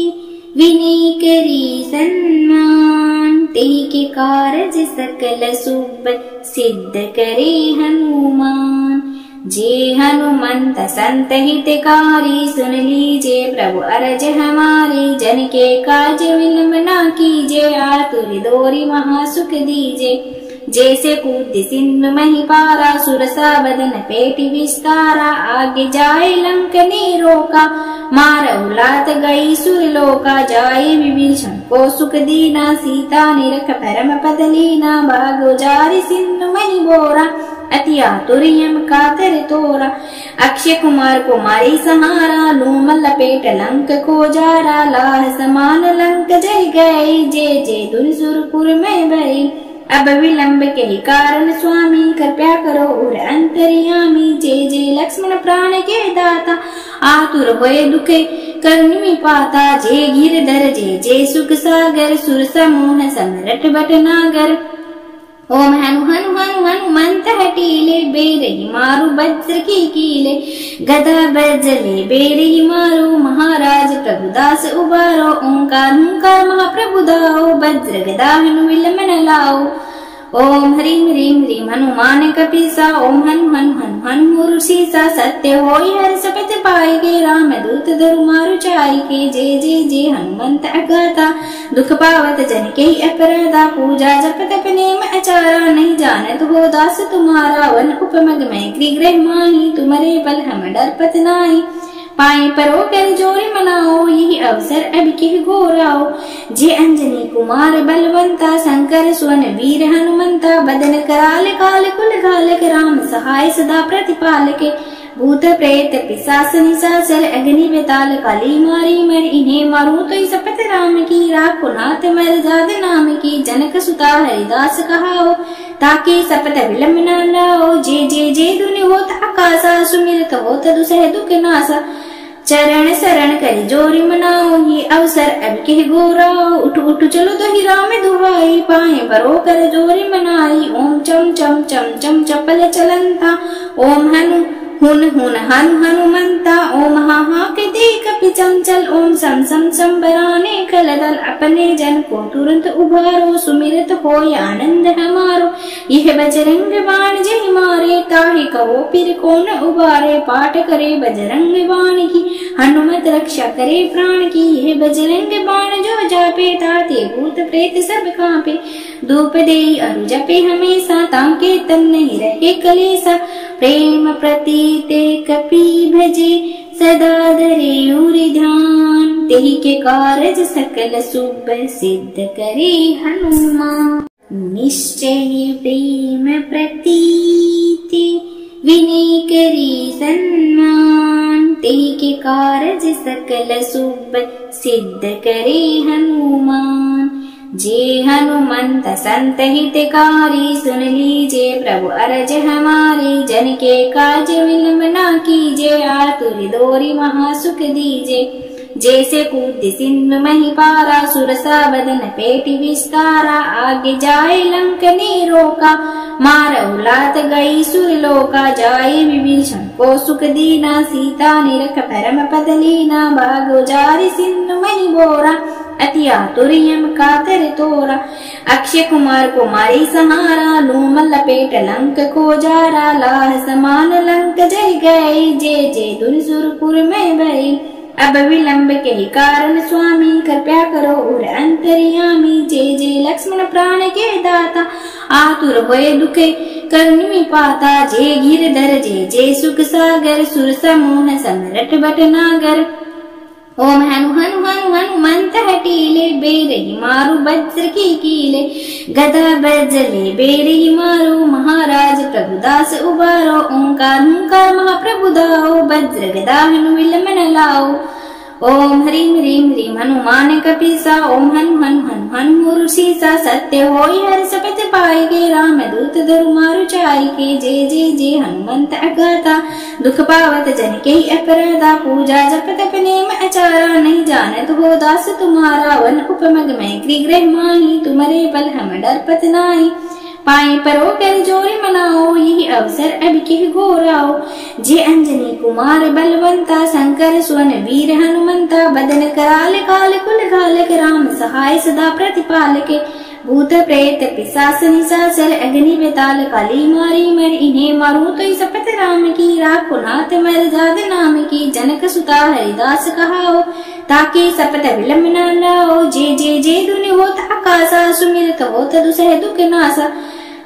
विनय करी सन्मान, तेहि के कारज सकल शुभ सिद्ध करे हनुमान। जे हनुमंत संत हितकारी, सुन लीजे प्रभु अरज हमारे। जन के काज विलंब न कीजे, आतुर दोरी महासुख दीजे। जैसे कूद सिंधु मही पारा, सुरसा बदन पेटी विस्तारा। आगे जाए लंक ने रोका, मारहु लात गई सुरलोका। जाए विभीषण को सुख दीना, सीता निरख परम पद लीना। भागो जारि सिंधु मही बोरा, अति आतुर यम कातर तोरा। अक्षय कुमार को मारी सहारा, लूम लपेट लंक को जारा। लाह समान लंक जय गई, जय जय धुन सुरपुर में भई। अब विलंब के कारण स्वामी, कृपया करो और अंतर्यामी। जय जय लक्ष्मण प्राण के दाता, आतुर होए दुखे करुणी पाता। जय गिरधर जय जय सुख सागर, सुर समूह समरठ भटनागर। ओम हनु हनु हनु हनुमंत हटीले, बेरही मारु वज्र की कीले। गदा बज्रले बेरही मारो, महाराज प्रभुदास उबारो। ओंकार हुंकार महाप्रभु दाओ, वज्र गदा हनु विलंब न लाओ। ओम ह्रीं ह्रीं ह्रीं हनुमान कपीसा, ओम हनु हनु हनु हनु ऋषिसा। सत्य होई हर सपथ पाएगे, राम दूत धरु मारु चाइके। जय जय जय हनुमंत अगाता, दुख पावत जन के अपराधा। पूजा जप तप नेम आचारा, नहीं जानत हो दास तुम्हारा। वन उपमग में गृह माही, तुम्हारे बल हम डरपत नाहि। पाए परो कर जोरी मनाओ, यही अवसर अब के घोराओ। जे अंजनी कुमार बलवंता, शंकर सुवन वीर हनुमंता, बदन कराल काल कुल घालक, राम सहाय सदा प्रतिपालक। भूत प्रेत पिशाच निशाचर, अग्नि बेताल काली मारी मर, इन्हें मारू तो शपथ राम की, राखो नाथ मर जाद नाम की। जनक सुता हरिदास कहाओ, ताकि शपथ विलम्ब न लाओ। जे दुनि होत आकाशा, सुमिरत होत दुसह दुख नासा। चरण शरण करि जोरी मनाओ, ये अवसर अब के घोराओ। उठ उठ चलो तो ही राम दुहाई, पाए परो कर जोरी मनाई। ओम चम चम चम चम चपल चलंता, ओम हनु हुन हुन हनु हनुमंता। ओम हा हा के दे कपि चंचल, ओम सम सम संबराने कलदल। अपने जन को तुरंत उभारो, सुमिरत होय आनंद हमारो। यह बजरंग बाण जय मारे, ताहि कहो फिर कौन उबारे। पाठ करे बजरंग बाण की, हनुमत रक्षा करे प्राण की। यह बजरंग बाण जो जापे, ताते भूत प्रेत सब कांपे। धूप दे अरु जपे हमेशा, ताके तन नहीं रहे कलेसा। प्रेम प्रतीते कपि भजे, सदा धरे उरि ध्यान। तेहि के कारज सकल शुभ, सिद्ध करे हनुमान। निश्चय प्रेम प्रतीति, विनय करी सन्मान। तेहि के कारज सकल शुभ, सिद्ध करे हनुमान। जे हनुमंत संत हितकारी, सुन लीजे प्रभु अरज हमारी। जन के काज विलम्ब न कीजे, आतुर दोरी महासुख दीजे। जैसे कूद सिंधु मही पारा, सुरसा बदन पेटी विस्तारा। आगे जाए लंक ने रोका, मारऊ लात गई सुरलोका। जाए विभीषण को सुख दीना, सीता निरख परम पद लीना। भागो जारी सिंधु मही बोरा, अति आतुर्यम कातर तोरा। अक्षय कुमार को मारी सहारा, लूम लपेट लंक को जारा। लाह समान लंक जय गई, जे जे दुनि सुरपुर में भई। अब विलंब के कारण स्वामी, कृपया करो और अंतर्यामी। जे जे लक्ष्मण प्राण के दाता, आतुर होए दुख करनी पाता। जे गिरधर जे जे सुख सागर, सुर समूह समरट भटनागर। ओम हनु हनु हनु हनुमंत हटीले, बेरही मारू वज्र की कीले। गदा बज्रले बेरही मारू, महाराज प्रभुदास उबारो। ओंकार हुंकार महाप्रभु दाओ, वज्र गदा हनु विलम्ब न लाओ। ओम ह्रीं ह्रीं ह्रीं हनुमान कपीसा, ओम हनु हनु हनु हनु ऋषिसा। सत्य होई हर शपथ पाई के, राम दूत धरु मारु चाई के। जे हनुमंत अगाता, दुख पावत जन के अपराधा। पूजा जप तप नेम आचारा, नहीं जानत हो दास तुम्हारा। वन उपमग में गृह माही, तुम्हारे बल हम डरपत नाहि। पाए परो कर जोरी मनाओ, यही अवसर अब के घोराओ। जे अंजनी कुमार बलवंता, शंकर सुवन वीर हनुमंता। बदन कराल काल कुल घालक, राम सहाय सदा प्रतिपालक। भूत प्रेत पिशाच निशाचर, अग्नि बेताल काली मारी मर। इन्हें मारू तो शपथ राम की, राखो नाथ मर जाद नाम की। जनक सुता हरिदास कहाओ, ताकि शपथ विलम्ब न लाओ। जे दुनि होत आकाशा, सुमिरत होत दुसह दुख नासा।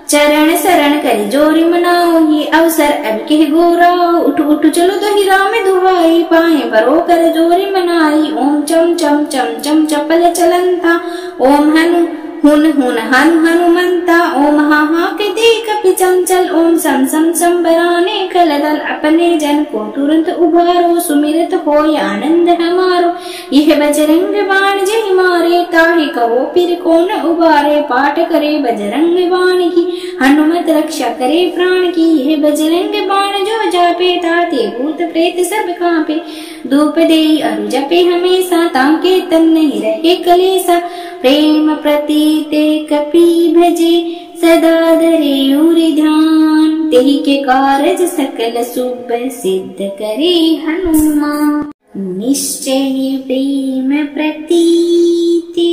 चरण शरण करि जोरी मनाओ, ये अवसर अब के घोराओ। उठ उठ चलो तो ही राम दुहाई, पाए परो कर जोरी मनाई। ओम चम चम चम चम चपल चलंता, ओम हनु हुन हुन हनु हनुमंता। ओम हा हा के दे कपि चंचल, ओम सम सम संबराने कलदल। अपने जन को तुरंत उभारो, सुमिरत होय आनंद हमारो। यह बजरंग बाण जय मारे, ताहि कहो फिर कौन उबारे। पाठ करे बजरंग बाण की, हनुमत रक्षा करे प्राण की। यह बजरंग बाण जो जापे, ताते भूत प्रेत सब कांपे। धूप दे अरु जपे हमेशा, ताके तन नहीं रहे कलेसा। प्रेम प्रतीते कपि भजे, सदा धरे उरि ध्यान। तेहि के कारज सकल शुभ, सिद्ध करे हनुमान। निश्चय प्रेम प्रतीति,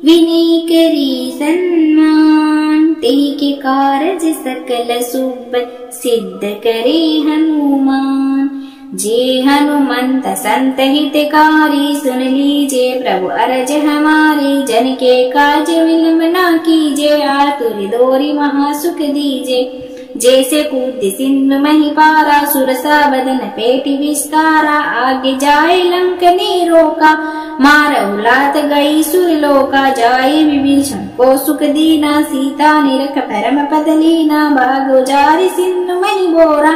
विनय करी सन्मान। तेहि के कारज सकल शुभ, सिद्ध करे हनुमान। जे हनुमंत संत हितकारी, सुन लीजे प्रभु अरज हमारी। जन के काज विलम्ब न कीजे, आतुर दोरी महासुख दीजे। जैसे कूद सिंधु मही पारा सुरसा बदन पेटी विस्तारा आगे जाए लंक ने रोका मार उलात गई सुरलोका जाए विभीषण को सुख दीना सीता निरख परम पद लीना भागो जारी सिंधु मही बोरा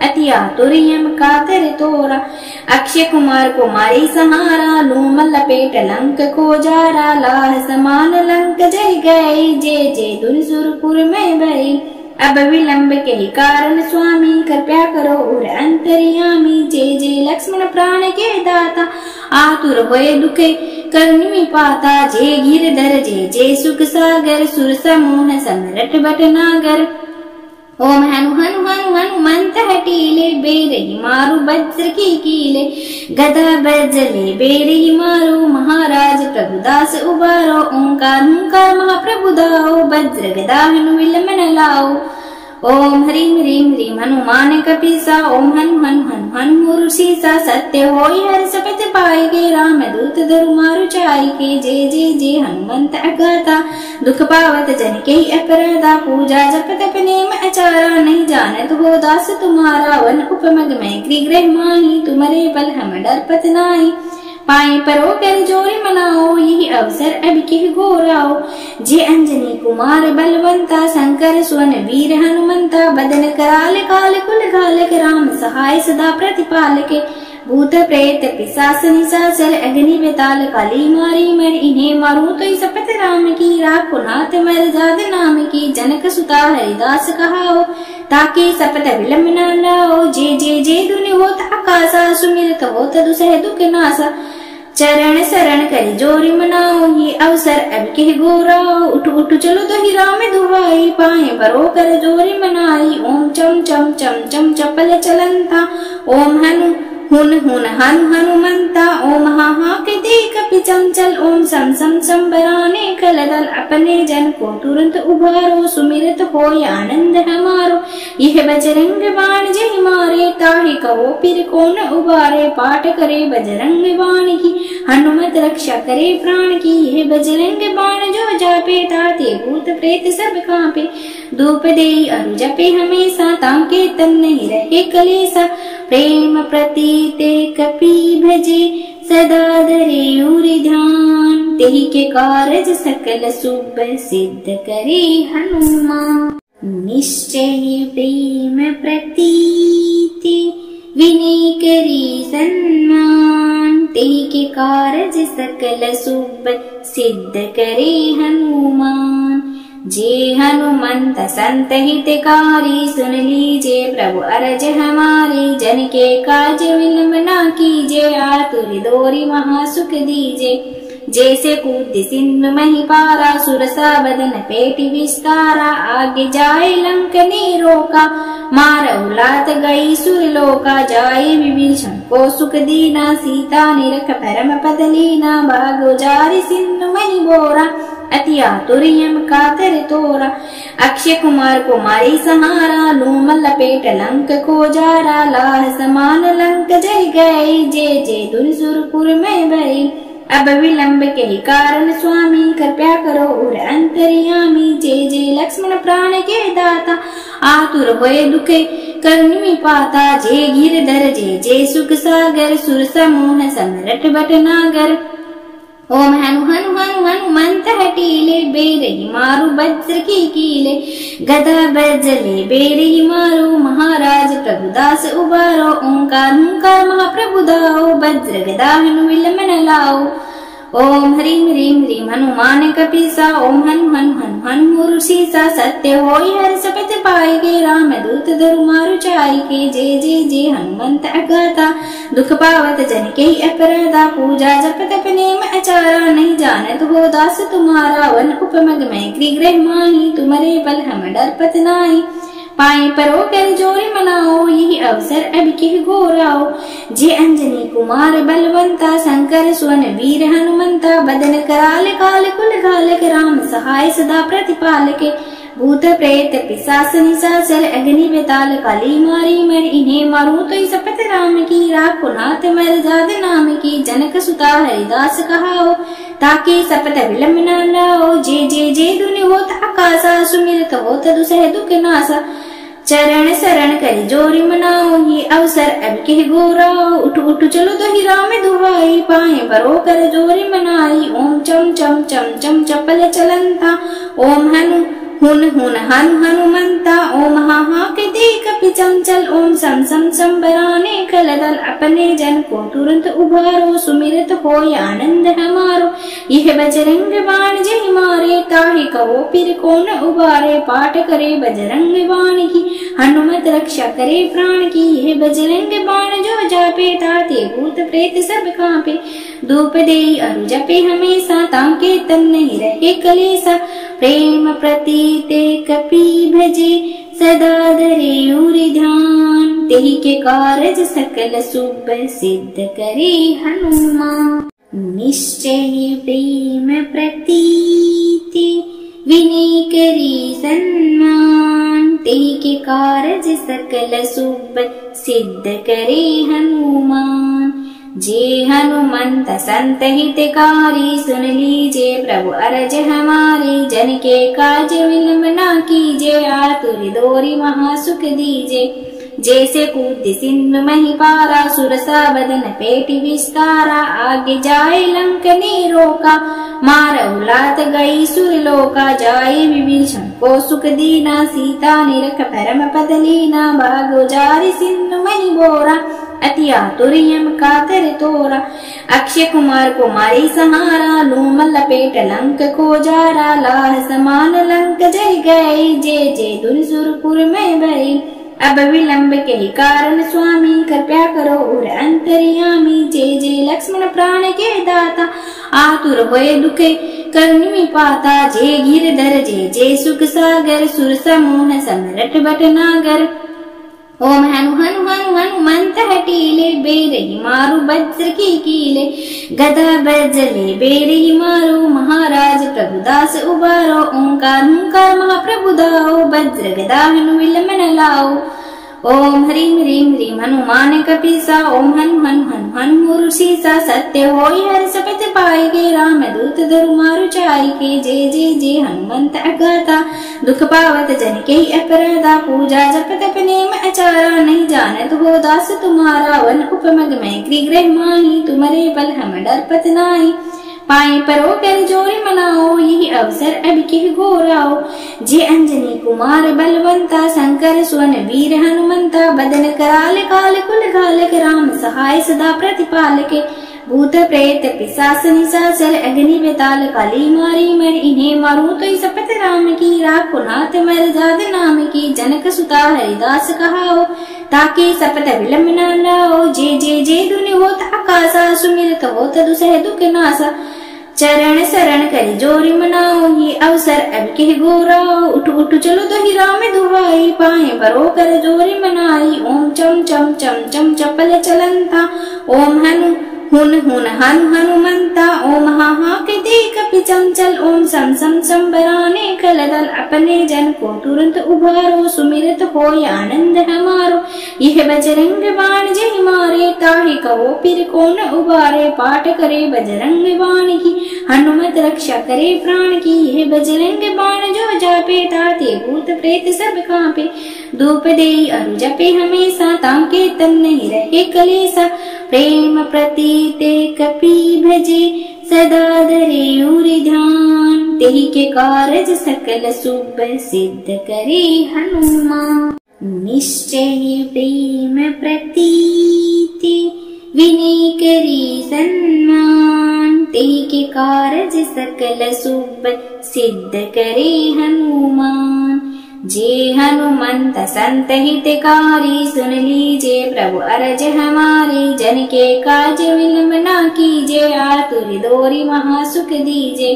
अति आतुर्यम कातर तोरा अक्षय कुमार को मारी सहारा लूम लपेट लंक को जारा लाह समान लंक जय गई जय जय दुन सुरपुर में भई अब विलंब के कारण स्वामी कृपया करो और अंतर्यामी जय जय लक्ष्मण प्राण के दाता आतुर होए दुखे करनी पाता जय गिरधर जय जय सुख सागर सुर समूह समरट भटनागर ओम हनु हनु हनु हनुमंत हटीले बेरही मारू वज्र की कीले गदा बजले बेरही मारू महाराज प्रभुदास उबारो ओंकार हुंकार महाप्रभु दाओ वज्र गदा हनु विलमन लाओ ओम ह्रीं ह्रीं ह्रीं हनुमान कपीसा ओम हनु हनु हनु हनु ऋषिसा सत्य होई हर सपत पाई के राम दूत धरु मारु चाई के जय जय जय हनुमंत अगाता दुख पावत जन के अपराधा पूजा जप तप नेम आचारा नहीं जानत हो दास तुम्हारा वन उपमग में गृह माही तुम्हारे बल हम डरपत नाई पाए परो कर जोरी मनाओ यही अवसर अब के घोराओ जे अंजनी कुमार बलवंता शंकर सुवन वीर हनुमंता बदन कराल काल कुल घालक राम सहाय सदा प्रतिपालक भूत प्रेत पिशाच निशाचर अग्नि बेताल काली मारी मर इन्हें मारू तो सपत राम की राखो नाथ मर जाद नाम की जनक सुता हरिदास कहाओ ताकि सपत विलम्ब न लाओ जय जय जय दुनि होत आकाशा सुमिरत होत दुसह दुख नासा चरण शरण कर जोरी मनाओ ये अवसर अब के गोराओ उठ उठ चलो तो ही राम दुहाई पाए बरो कर जोरी मनाई ओम चम चम चम चम चपल चलंता ओम हनु हुन हुन हनु हनुमंता ओम हा हा के देख पिचंचल ओम सम सम संबराने कलदल अपने जन को तुरंत उभारो सुमिरत हो आनंद हमारो यह बजरंग बाण जय मारे ताहि कहो फिर कौन उबारे पाठ करे बजरंग बाण की हनुमत रक्षा करे प्राण की यह बजरंग बाण जो जापे ताते भूत प्रेत सब कांपे धूप दे अरु जपे हमेशा ताके तन नहीं रहे कलेसा प्रेम प्रतीते कपि भजे सदा धरे उरि ध्यान तेहि के कारज सकल शुभ सिद्ध करे हनुमान निश्चय प्रेम प्रतीति विनय करी सन्मान तेहि के कारज सकल शुभ सिद्ध करे हनुमान जे हनुमंत संत हितकारी सुन लीजे प्रभु अरज हमारी जन के काज विलम्ब न कीजे आतुर दोरी महासुख दीजे जैसे कूद सिंधु मही पारा सुरसा बदन पेटी विस्तारा आगे जाए लंक ने रोका मार उलात गई सुरलोका जाए विभीषण को सुख दीना सीता निरख परम पद लीना भागो जारी सिंधु मही बोरा अति आतुर्यम कातर तोरा अक्षय कुमार को मारी सहारा लूम लपेट लंक को जारा लाह समान लंक जय गई जय जय दुन सुरपुर में भई अब विलंब के कारण स्वामी कृपया करो और अंतर्यामी जय जय लक्ष्मण प्राण के दाता आतुर होए दुखे करनी पाता जय गिरधर जय जय सुख सागर सुर समूह समरट भटनागर ओम हनु हनु हनु हनुमंत हटीले बेरही मारू वज्र की कीले गदा बजले बेरही मारू महाराज प्रभुदास उबारो ओंकार हुंकार महाप्रभु दाओ वज्र गदा हनु विलमन लाओ ओम ह्रीं ह्रीं ह्रीं हनुमान कपीसा ओम हनु हनु हनु हनु ऋषिसा सत्य होई हर सपत पाई के राम दूत धरु मारु चाई के जय जय जय हनुमंत अगाता दुख पावत जन के अपराधा पूजा जप तप नेम आचारा नहीं जानत हो दास तुम्हारा वन उपमग में गृह माही तुम्हारे बल हम डरपत नाई पाए परो कर जोरी मनाओ यही अवसर अब के घोराओ जे अंजनी कुमार बलवंता शंकर सुवन वीर हनुमंता बदन कराल काल कुल घालक राम सहाय सदा प्रतिपालक भूत प्रेत पिशाच निशाचर अग्नि बेताल काली मारी मर इन्हें मारू तो सपत राम की राखो नाथ मर जाद नाम की जनक सुता हरिदास कहाओ ताकि सपत विलम्ब न लाओ जय जय जय दुनि होत आकाशा सुमिरत होत दुसह दुख नासा चरण शरण कर जोरी मनाओ ये अवसर अब के गोराओ। उठ उठ चलो तो हीरा में दुहाई पाए परो कर जोरी मनाई। ओम चम चम चम चम चपल चलंता ओम हनु हुन हुन हनु हनुमंता। ओम हा हा के देख पिचंचल ओम सम सम संबराने कलदल। अपने जन को तुरंत उभारो सुमिरत हो आनंद हमारो। यह बजरंग बाण जय मारे ताहि कहो फिर कौन उबारे। पाठ करे बजरंग बाण की हनुमत रक्षा करे प्राण की। यह बजरंग बाण जो जापे ताते भूत प्रेत सब कांपे। धूप दे अरु जपे हमेशा ताके तन नहीं रहे कलेसा। प्रेम प्रतीते कपि भजे सदा धरे उरि ध्यान। तेहि के कारज सकल शुभ सिद्ध करे हनुमान। निश्चय प्रेम प्रतीति विनय करी सन्मान। तेहि के कारज सकल शुभ सिद्ध करे हनुमान। जे हनुमंत संत हितकारी सुन लीजे प्रभु अरज हमारी। जन के काज विलंब न कीजे आतुर दोरी महासुख दीजे। जैसे कूद सिंधु मही पारा सुरसा बदन पेटी विस्तारा। आगे जाए लंक ने रोका मार उलात गई सुरलोका। जाए विभीषण को सुख दीना सीता निरख परम पद लीना। भागो जारी सिंधु मही बोरा अति आतुर्यम कातर तोरा। अक्षय कुमार को मारी सहारा लूम लपेट लंक को जारा। लाह समान लंक जय गई जे जे दुर्सुरपुर में भई। अब विलंब के ही कारण स्वामी कृपया करो और अंतर्यामी। जे जे लक्ष्मण प्राण के दाता आतुर होए दुखे करुणी पाता। जे गिरधर जे जे सुख सागर सुर समूह समरट भटनागर। ओम हनु हनु हनु हनुमंत हटीले बेरही मारू वज्र की कीले। गदा बज्रले बेरही मारू महाराज प्रभुदास उबारो। ओंकार हुंकार महाप्रभु दाओ वज्र गदा हनु विलंब न लाओ। ओम ह्रीं ह्रीं ह्रीं हनुमान कपीसा। ओम हनु हनु हनु हनु ऋषिसा। सत्य होई हर सपत पाए के राम दूत धरु मारु चाई के। जे जे जे हनुमंत अगाता दुख पावत जन के अपराधा। पूजा जप तप नेम आचारा नहीं जानत हो दास तुम्हारा। वन उपमग में गृह माही तुम्हारे बल हम डरपत नाई। पाए परो कर जोरी मनाओ यही अवसर अब के घोराओ। जे अंजनी कुमार बलवंता शंकर सुवन वीर हनुमंता। बदन कराल काल कुल घालक राम सहाय सदा प्रतिपालक। भूत प्रेत पिशाच निशाचर अग्नि बेताल काली मारी मर। इन्हें मारू तो सपत राम की राखो नाथ मर जाद नाम की। जनक सुता हरिदास कहाओ ताकि सपत विलंब न लाओ। जे जे जे दुनि होत आकाशा सुमिरत होत दुसह दुख नासा। चरण शरण कर जोरी मनाओ ये अवसर अब के गोराओ। उठ उठ चलो तो हीरा में दुहाई पाए परो कर जोरी मनाई। ओम चम चम चम चम चपल चलंता ओम हनु हुन हुन हनु हनुमंता। ओम हा हा के देख पिचंचल ओम सम सम संबराने कलदल। अपने जन को तुरंत उभारो सुमिरत हो आनंद हमारो। यह बजरंग बाण जय मारे ताहि कहो फिर कौन उबारे। पाठ करे बजरंग बाण की हनुमत रक्षा करे प्राण की। यह बजरंग बाण जो जापे ताते भूत प्रेत सब कांपे। धूप दे अरु जपे हमेशा ताके तन नहीं रहे कलेसा। प्रेम प्रतीते कपि भजे सदा धरे उरि ध्यान। तेहि के कारज सकल शुभ सिद्ध करे हनुमान। निश्चय प्रेम प्रतीति विनय करी सन्मान। तेहि के कारज सकल शुभ सिद्ध करे हनुमान। जे हनुमंत संत हितकारी सुन लीजे प्रभु अरज हमारी। जन के काज विलंब न कीजे आतुर दोरी महासुख दीजे।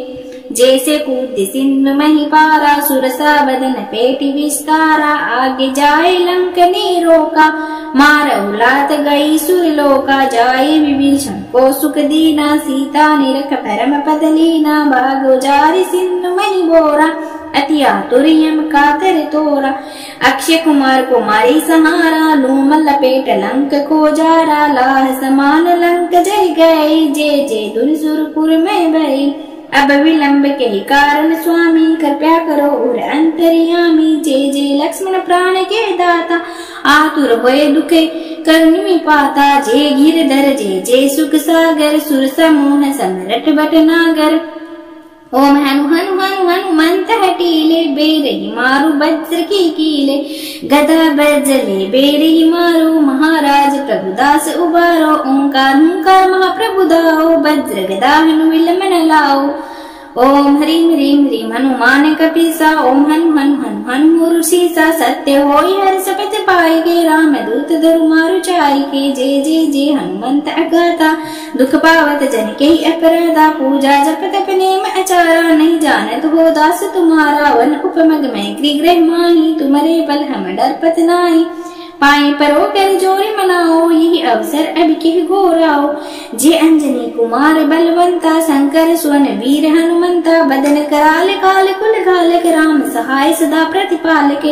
जैसे कूद सिंधु मही पारा सुरसा बदन पेटी विस्तारा। आगे जाए लंक ने रोका मार उलात गई सुरलोका। जाए विभीषण को सुख दीना सीता निरख परम पद लीना। भागो जारी सिंधु मही बोरा अति आतुर्यम कातर तोरा। अक्षय कुमार को मारी सहारा लूम लपेट लंक को जारा। लाह समान लंक जय गई जे जे दुर्सुरपुर में भई। अब विलंब के कारण स्वामी कृपया करो और अंतर्यामी। जय जय लक्ष्मण प्राण के दाता आतुर होए दुखे करनी में पाता। जय गिरधर जय जय सुख सागर सुर समूह समरट भटनागर। ओम हनु हनु हनु हनुमंत हटीले बेरही मारू वज्र की कीले। गदा बज्जले बेरही मारू महाराज प्रभुदास उबारो। ओंकार हुंकार महाप्रभु दाओ वज्र गदा हनु विलमन लाओ। ओम ह्रीं ह्रीं ह्रीं हनुमान कपीसा। ओम हनु हनु हनु हनु ऋषिसा। सत्य होई हर सपत पाई के राम दूत धरु मारु चाई के। जय जय जय हनुमंत अगाता दुख पावत जन के अपराधा। पूजा जप तप नेम आचारा नहीं जानत हो दास तुम्हारा। वन उपमग में गृह माही तुम्हारे बल हम डरपत नाई। पाए परो कर जोरी मनाओ यही अवसर अब के घोराओ। जे अंजनी कुमार बलवंता शंकर सुवन वीर हनुमंता। बदन कराल काल कुल घालक राम सहाय सदा प्रतिपालक।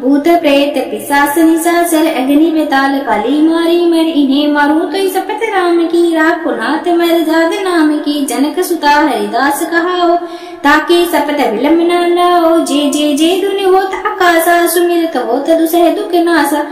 भूत प्रेत पिशाच निशाचर अग्नि बेताल काली मारी मर। इन्हें मारू तो सपत राम की राखो नाथ मर जाद नाम की। जनक सुता हरिदास कहाओ ताकि सपत विलंब न लाओ। जय जय जय धुनि होत आकाशा सुमिरत होत दुसह दुख नासा।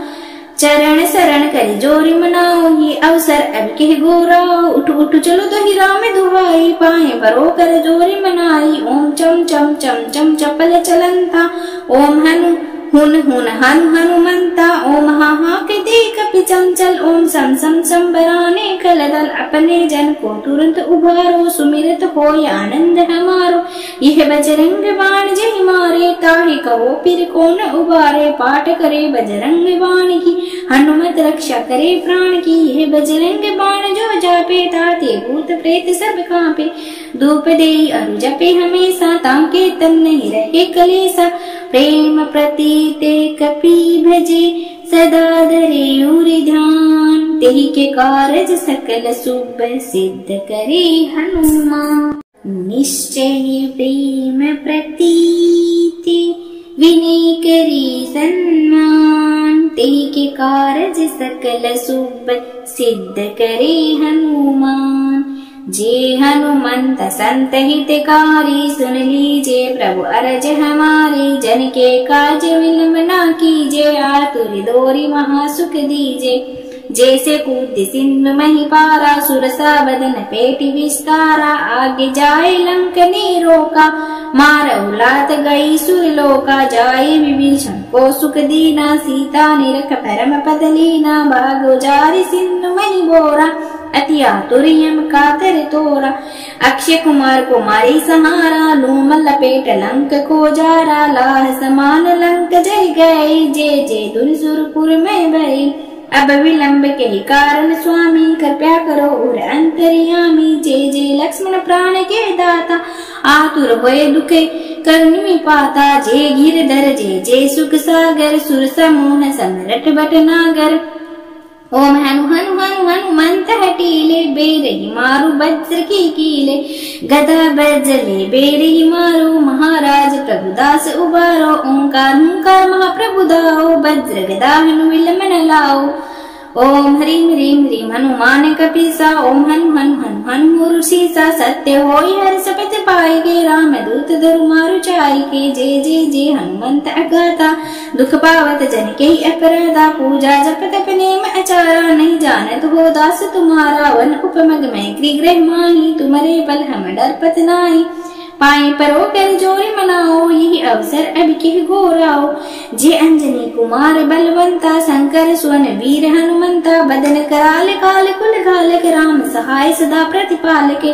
चरण शरण करी जोरी मनाओ ये अवसर अब के घोराओ। उठ उठ चलो तो ही राम दुहाई पाए बरो कर जोरी मनाई। ओम चम चम चम चम चपल चलंता। ओम हनु हुन हुन हनु हनुमंता। ओम हा हा के देख पिचंचल। ओम सम सम संबराने कलदल अपने जन को तुरंत उभारो। सुमिरत होय आनंद हमारो यह बजरंग बाण जय मारे। ताहि कहो फिर कौन उबारे पाठ करे बजरंग बाण की। हनुमत रक्षा करे प्राण की यह बजरंग बाण जो जापे। ताते भूत प्रेत सब कांपे। धूप दे अरु जपे हमेशा ताके तन नहीं रहे कलेसा। प्रेम प्रतीते कपि भजे सदा धरे उरि ध्यान। तेहि के कारज सकल शुभ सिद्ध करे हनुमान। निश्चय प्रेम प्रतीति विनय करी सन्मान। तेहि के कारज सकल शुभ सिद्ध करे हनुमान। जे हनुमंत संत हितकारी सुन लीजे प्रभु अरज हमारी। जन के काज विलंब न कीजे आतुर दोरी महासुख दीजे। जैसे कूद सिंधु मही पारा सुरसा बदन पेटी विस्तारा। आगे जाए लंक ने रोका मारऊ लात गई सुरलोका। जाए विभीषण को सुख दीना सीता निरख परम पद लीना। भागो जारी सिंधु मही बोरा अति आतुर्यम कातर तोरा। अक्षय कुमार को मारी सहारा लूम लपेट लंक को जारा। लाह समान लंक जय गए जय जय धुन सुरपुर में भई। अब विलंब के कारण स्वामी कृपया करो और अंतर्यामी। जय जय लक्ष्मण प्राण के दाता आतुर होए दुखे करनी में पाता। जय गिरधर जय जय सुख सागर सुर समूह समरट भटनागर। ओम हनु हनु हनु हनुमंत हटीले बेरही मारू वज्र की कीले। गदा बज्जले बेरही मारू महाराज प्रभुदास उबारो। ओंकार हुंकार महाप्रभु दाओ वज्र गदा हनु विलमन लाओ। ओम ह्रीं ह्रीं ह्रीं हनुमान कपीसा। ओम हनु हनु हनु हनु ऋषिसा। सत्य होई हर सपत पाई के राम दूत धरु मारु चाई के। जय जय जय हनुमंत अगाता दुख पावत जन के अपराधा। पूजा जप तप नेम आचारा नहीं जानत हो दास तुम्हारा। वन उपमग में गृह माही तुम्हारे बल हम डरपत नाई। पाए परो कर जोरी मनाओ यही अवसर अब के घोराओ। जे अंजनी कुमार बलवंता शंकर सुवन वीर हनुमंता। बदन कराल काल कुल घालक राम सहाय सदा प्रतिपालक।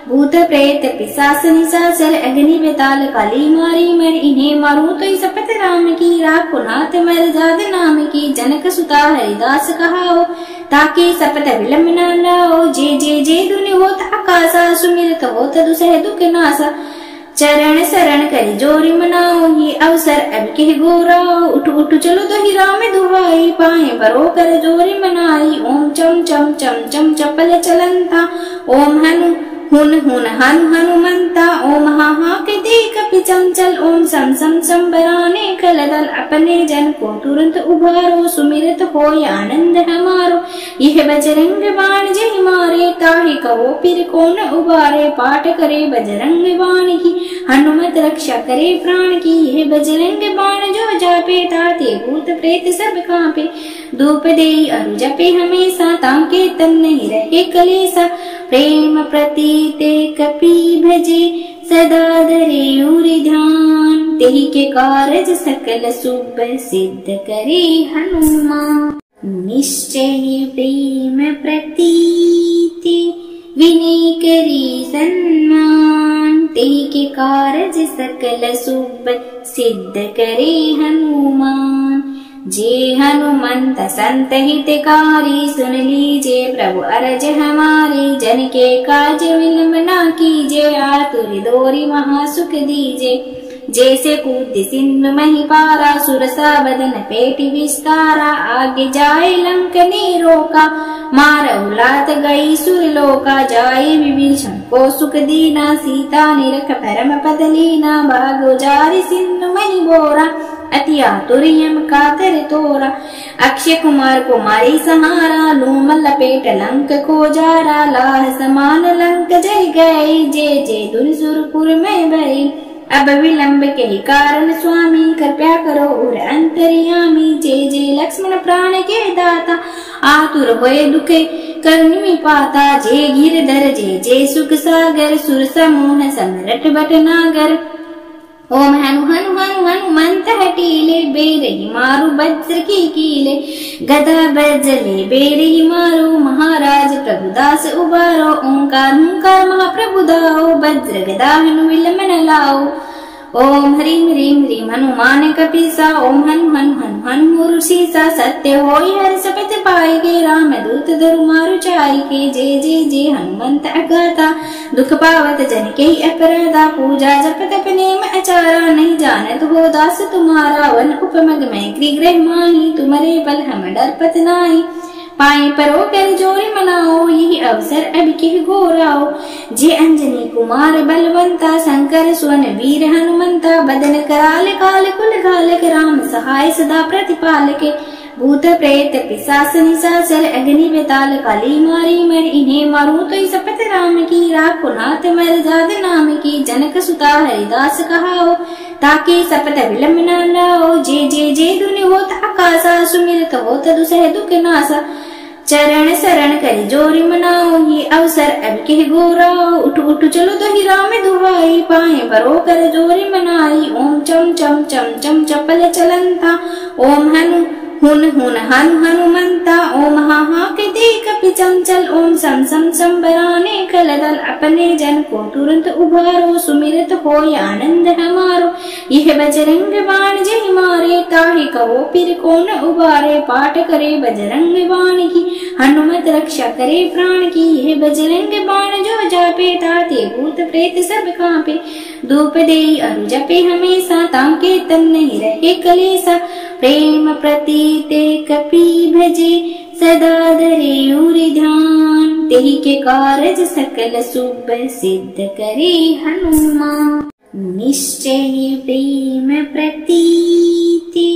भूत प्रेत पिशाच निशाचर अग्नि बेताल काली मारी मर। इन्हें मारू तो सपत राम की राखो नाथ मर जाद नाम की। जनक सुता हरिदास कहाओ ताकि सपत विलंब न लाओ। जय जय जय धुनि होत आकाशा सुमिरत होत दुसह दुख नासा। चरण शरण करी जोरी मनाओ ये अवसर अब के घोराओ। उठ उठ चलो तो ही राम दुहाई पाए बरो कर जोरी मनाई। ओम चम चम चम चम चपल चलंता। ओम हनु हुन हुन हनु हनुमंता ओम हा हा के दे कपि चंचल ओम सम सम संबराने कलदल अपने जन को तुरंत उभारो सुमिरत हो आनंद हमारो यह बजरंग बाण जय मारे ताहि कहो फिर कौन उबारे पाठ करे बजरंग बाण की हनुमत रक्षा करे प्राण की यह बजरंग बाण जो जापे ताते भूत प्रेत सब कांपे धूप दे अरु जपे हमेशा ताके तन नहीं रहे कलेसा प्रेम प्रतीते कपि भजे सदा धरे उरि ध्यान तेहि के कारज सकल शुभ सिद्ध करे हनुमान निश्चय प्रेम प्रतीति विनय करी सन्मान तेहि के कारज सकल शुभ सिद्ध करे हनुमान जे हनुमंत संत हितकारी सुन लीजे प्रभु अरज हमारे जन के काज विलंब न कीजे आतुर दोरी महासुख दीजे जैसे कूद सिंधु मही पारा सुरसा बदन पेटी विस्तारा आगे जाए लंक ने रोका मार उलात गई सुरलोका जाए विभीषण को सुख दीना सीता निरख परम पद लीना भागो जारी सिंधु मही बोरा अति आतुर्यम कातर तोरा अक्षय कुमार को मारी सहारा लूम लपेट लंक को जारा लाह समान लंक जय गए जय जय दुन सुरपुर में भई अब विलंब के कारण स्वामी कृपया करो और अंतर्यामी जय जय लक्ष्मण प्राण के दाता आतुर होए दुखे करनी पाता जय गिरधर जय जय सुख सागर सुर समूह समरट भटनागर ओम हनु हनु हनु हनुमंत हटीले बेरही मारू वज्र की कीले गदा बजले बेरही मारू महाराज प्रभुदास उबारो ओंकार हुंकार महाप्रभु दाओ वज्र गदा हनु विलंब न लाओ ओम ह्रीं ह्रीं ह्रीं हनुमान कपीसा ओम हनु हनु हनु हनु ऋषिसा सत्य होई हर सपत पाई के राम दूत धरु मारु चाई के जय जय जय हनुमंत अगाता दुख पावत जन के अपराधा पूजा जप तप नेम आचारा नहीं जानत हो दास तुम्हारा वन उपमग में गृह माही तुम्हारे बल हम डरपत नाई पाए परो कर जोरी मनाओ यही अवसर अब के घोराओ जे अंजनी कुमार बलवंता शंकर सुवन वीर हनुमंता बदन कराल काल कुल घालक राम सहाय सदा प्रतिपालक भूत प्रेत पिशाच निशाचर अग्नि बेताल काली मारी मर इन्हें मारू तो सपत राम की राखो नाथ मर जाद नाम की जनक सुता हरिदास कहाओ ताकि सपत विलंब न लाओ जय जय जय दुनि होत आकाशा सुमिरत होत दुसह दुख नासा चरण शरण कर जोरी मनाओ ये अवसर अब के गोराओ उठ उठ चलो तो ही राम दुहाई पाए बरो कर जोरी मनाई ओम चम चम चम चम चपल चलंता ओम हनु हुन हुन हनु हनुमंता ओम हा हा के दे कपि चंचल ओम सम सम संबराने कलदल अपने जन को तुरंत उभारो सुमिरत हो आनंद हमारो यह बजरंग बाण जय मारे ताहि कहो फिर कौन उबारे पाठ करे बजरंग बाण की हनुमत रक्षा करे प्राण की यह बजरंग बाण जो जापे ताते भूत प्रेत सब कांपे धूप दे अरु जपे हमेशा ताके तन नहीं रहे कलेसा प्रेम प्रतीते कपि भजे सदा धरे उरि ध्यान तेहि के कारज सकल शुभ सिद्ध करे हनुमान निश्चय प्रेम प्रतीति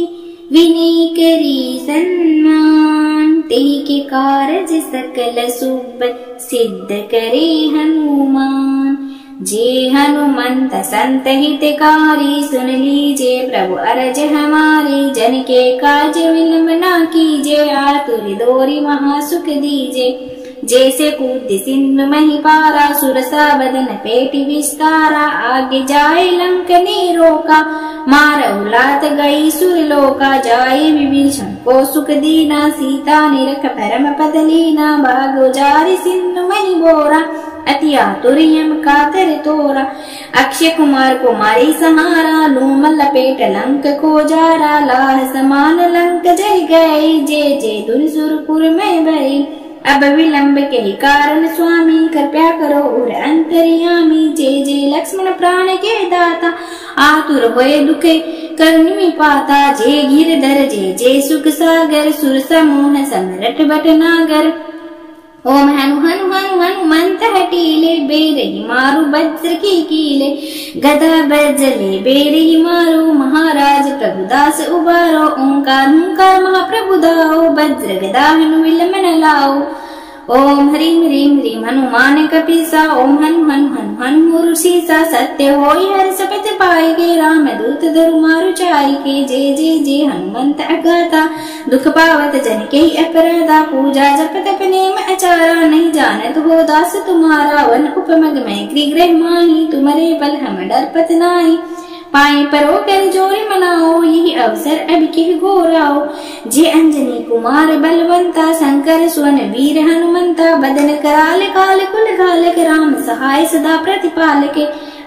विनय करी सन्मान तेहि के कारज सकल शुभ सिद्ध करे हनुमान जे हनुमंत संत हितकारी सुन लीजे प्रभु अरज हमारे जन के काज विलंब न कीजे आतुर दोरी महासुख दीजे जैसे कूद सिंधु मही पारा सुरसा बदन पेटी विस्तारा आगे जाए लंक ने रोका मार उलात गई सुरलोका जाए विभीषण को सुख दीना सीता निरख परम पद लीना भागो जारी सिंधु मही बोरा अति आतुर्यम कातर तोरा अक्षय कुमार को मारी सहारा लूम लपेट लंक को जारा लाह समान लंक जय गए जय जय दुन सुरपुर में भई अब विलंब के कारण स्वामी कृपया करो और अंतर्यामी जय जय लक्ष्मण प्राण के दाता आतुर होए दुखे करनी पाता जय गिरधर जय जय सुख सागर सुर समूह समरट भटनागर ओम हनु हनु हनु हनुमंत हटीले बेरही वज्र की कीले, गदा बजले बेरी मारो, महाराज प्रभुदास उबारो, ओंकार हुंकार महाप्रभु दाओ, वज्र गदा हनु विलमन लाओ। ओम ह्रीं ह्रीं ह्रीं हनुमान कपीसा, ओम हनु हनु हनु हनु ऋषिसा, सत्य होई हर शपथ पाई के, राम दूत धरु मारु चाई के, जय जय जय हनुमंत अगाथा, दुख पावत जन के अपराधा, पूजा जप तप नेम आचारा, नहीं जानत हो दास तुम्हारा, वन उपमग में गृह माही, तुम्हारे बल हम डरपत नाई, पाए परो कर जोरी मनाओ, यही अवसर अब के घोराओ, जे अंजनी कुमार बलवंता, शंकर सुवन वीर हनुमंता, बदन कराल काल कुल घालक, राम सहाय सदा प्रतिपालक,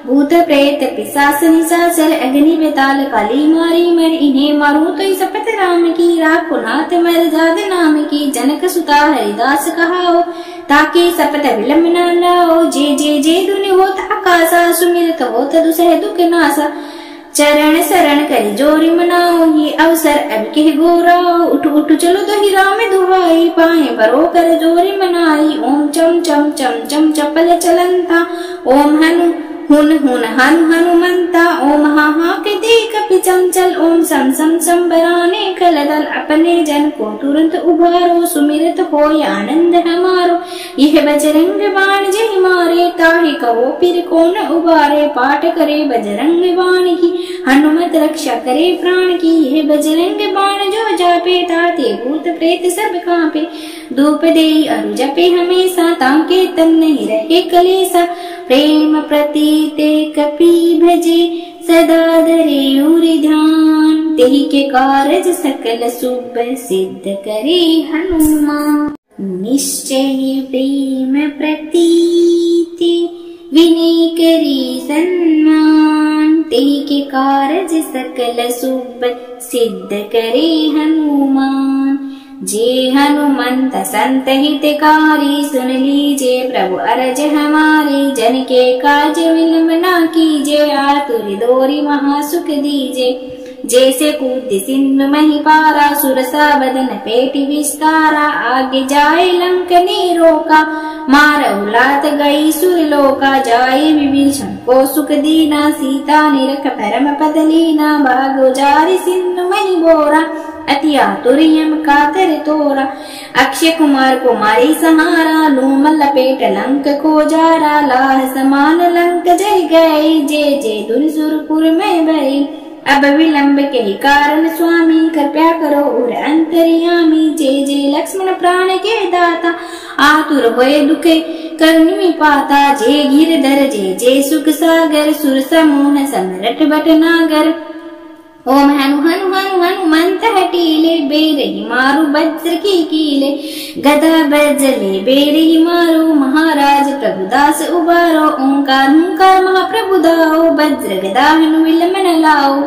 भूत प्रेत पिशाच निशाचर, अग्नि बेताल काली मारी मर, इन्हें मारू तो शपथ राम की, राखो नाथ मर जाद नाम की, जनक सुता हरिदास कहाओ, ताकि शपथ विलम्ब न लाओ, जय जय जय धुनि होत आकाशा, सुमिरत होत दुसह दुख नासा, चरण शरण करी जोरी मनाओ, ये अवसर अब के घोराओ, उठ उठ चलो तो ही राम दुहाई, पाए परो कर जोरी मनाई, ओम चम चम चम चम चपल चलंता, ओम हनु हुन हुन हनु हनुमंता, ओम हा हा के दे कपि चंचल, ओम सम सम संबराने कलदल, अपने जन को तुरंत उभारो, सुमिरत होय आनंद हमारो, यह बजरंग बाण जय मारे, ताहि कहो फिर कौन उबारे, पाठ करे बजरंग बाण की, हनुमत रक्षा करे प्राण की, यह बजरंग बाण जो जापे, ताते भूत प्रेत सब कांपे, धूप दे अरु जपे हमेशा, ताके तन नहीं रहे कलेसा, प्रेम प्रतीते कपि भजे, सदा धरे उरि ध्यान, तेहि के कारज सकल शुभ सिद्ध करे हनुमान, निश्चय प्रेम प्रतीति विनय करी सन्मान, तेहि के कारज सकल शुभ सिद्ध करे हनुमान, जे हनुमंत संत हितकारी, सुन लीजे प्रभु अरज हमारे, जन के काज विलम्ब न कीजे, आतुर दोरी महासुख दीजे, जैसे कूद सिंधु मही पारा, सुरसा बदन पेटी विस्तारा, आगे जाए लंक ने रोका, मारऊ लात गई सुरलोका, जाए विभीषण को सुख दीना, सीता निरख परम पद लीना, भागो जारी सिंधु मही बोरा, अति आतुर्यम कातर तोरा, अक्षय कुमार को मारी सहारा, लूम लपेट लंक को जारा, लाह समान लंक जय गए, जय जय धुन सुरपुर में भई, अब विलंब के कारण स्वामी, कृपया करो और अंतर्यामी, जय जय लक्ष्मण प्राण के दाता, आतुर होए दुखे करुणि पाता, जय गिरधर जय जय सुख सागर, सुर समूह समरट भटनागर, ओम हनु हनु हनु हनुमंत हटीले, बेरही मारू वज्र की कीले, गदा बजले बेरही मारो, महाराज प्रभुदास उबारो, ओंकार हुंकार महाप्रभु दाओ, वज्र गदा हनु विलमन लाओ,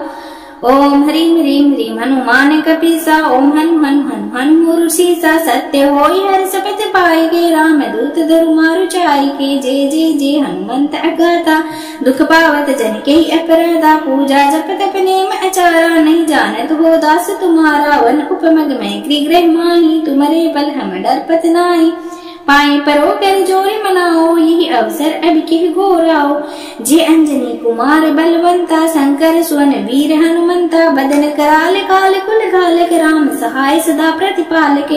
ओम ह्रीं ह्रीं ह्रीं हनुमान कपीसा, ओम हनु हनु हनु हनु ऋषिसा, सत्य होई हर शपथ पाई के, राम दूत धरु मारु चाई के, जय जय जय हनुमंत अगाथा, दुख पावत जन के अपराधा, पूजा जप तप नेम आचारा, नहीं जानत हो दास तुम्हारा, वन उपमग में गृह माही, तुम्हारे बल हम डरपत नाई, पाए परो कर जोरी मनाओ, यही अवसर अब के घोराओ, जे अंजनी कुमार बलवंता, शंकर सुवन वीर हनुमंता, बदन कराल काल कुल घालक, राम सहाय सदा प्रतिपालक,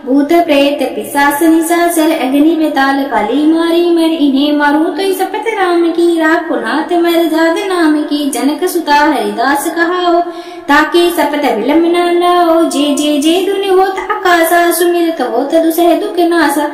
भूत प्रेत पिशाच निशाचर, अग्नि बेताल काली मारी मर, इन्हें मारू तो शपथ राम की, राखो नाथ मर जाद नाम की, जनक सुता हरिदास कहाओ, ताकि शपथ विलम्ब न लाओ, जय जय जय धुनि होत आकाशा, सुमिरत होत दुसह दुख नासा,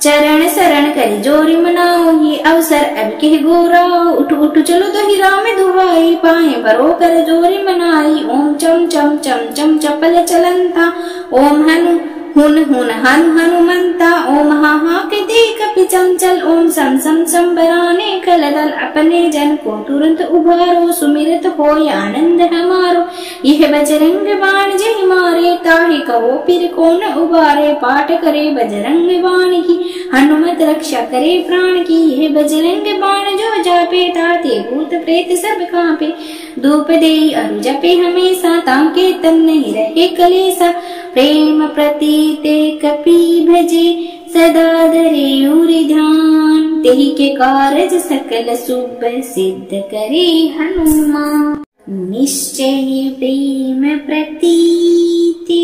चरण शरण करी जोरी मनाओ, ये अवसर अब के घोराओ, उठ उठ चलो तो ही राम दुहाई, पाए परो कर जोरी मनाई, ओम चम चम चम चम चपल चलंता, ओम हनु हुन हुन हनु हनुमंता, ओम हा हा के दे कपि चंचल, ओम सम सम संबराने कलदल, अपने जन को तुरंत उभारो, सुमिरत होय आनंद हमारो, यह बजरंग बाण जय मारे, ताहि कहो फिर कौन उबारे, पाठ करे बजरंग बाण की, हनुमत रक्षा करे प्राण की, यह बजरंग बाण जो जापे, ताते भूत प्रेत सब कांपे, धूप दे अरु जपे हमेशा, ताके तन नहीं रहे कलेसा, प्रेम प्रतीते कपि भजे, सदा धरे उरि ध्यान, तेहि के कारज सकल शुभ सिद्ध करे हनुमान। निश्चय प्रेम प्रतीति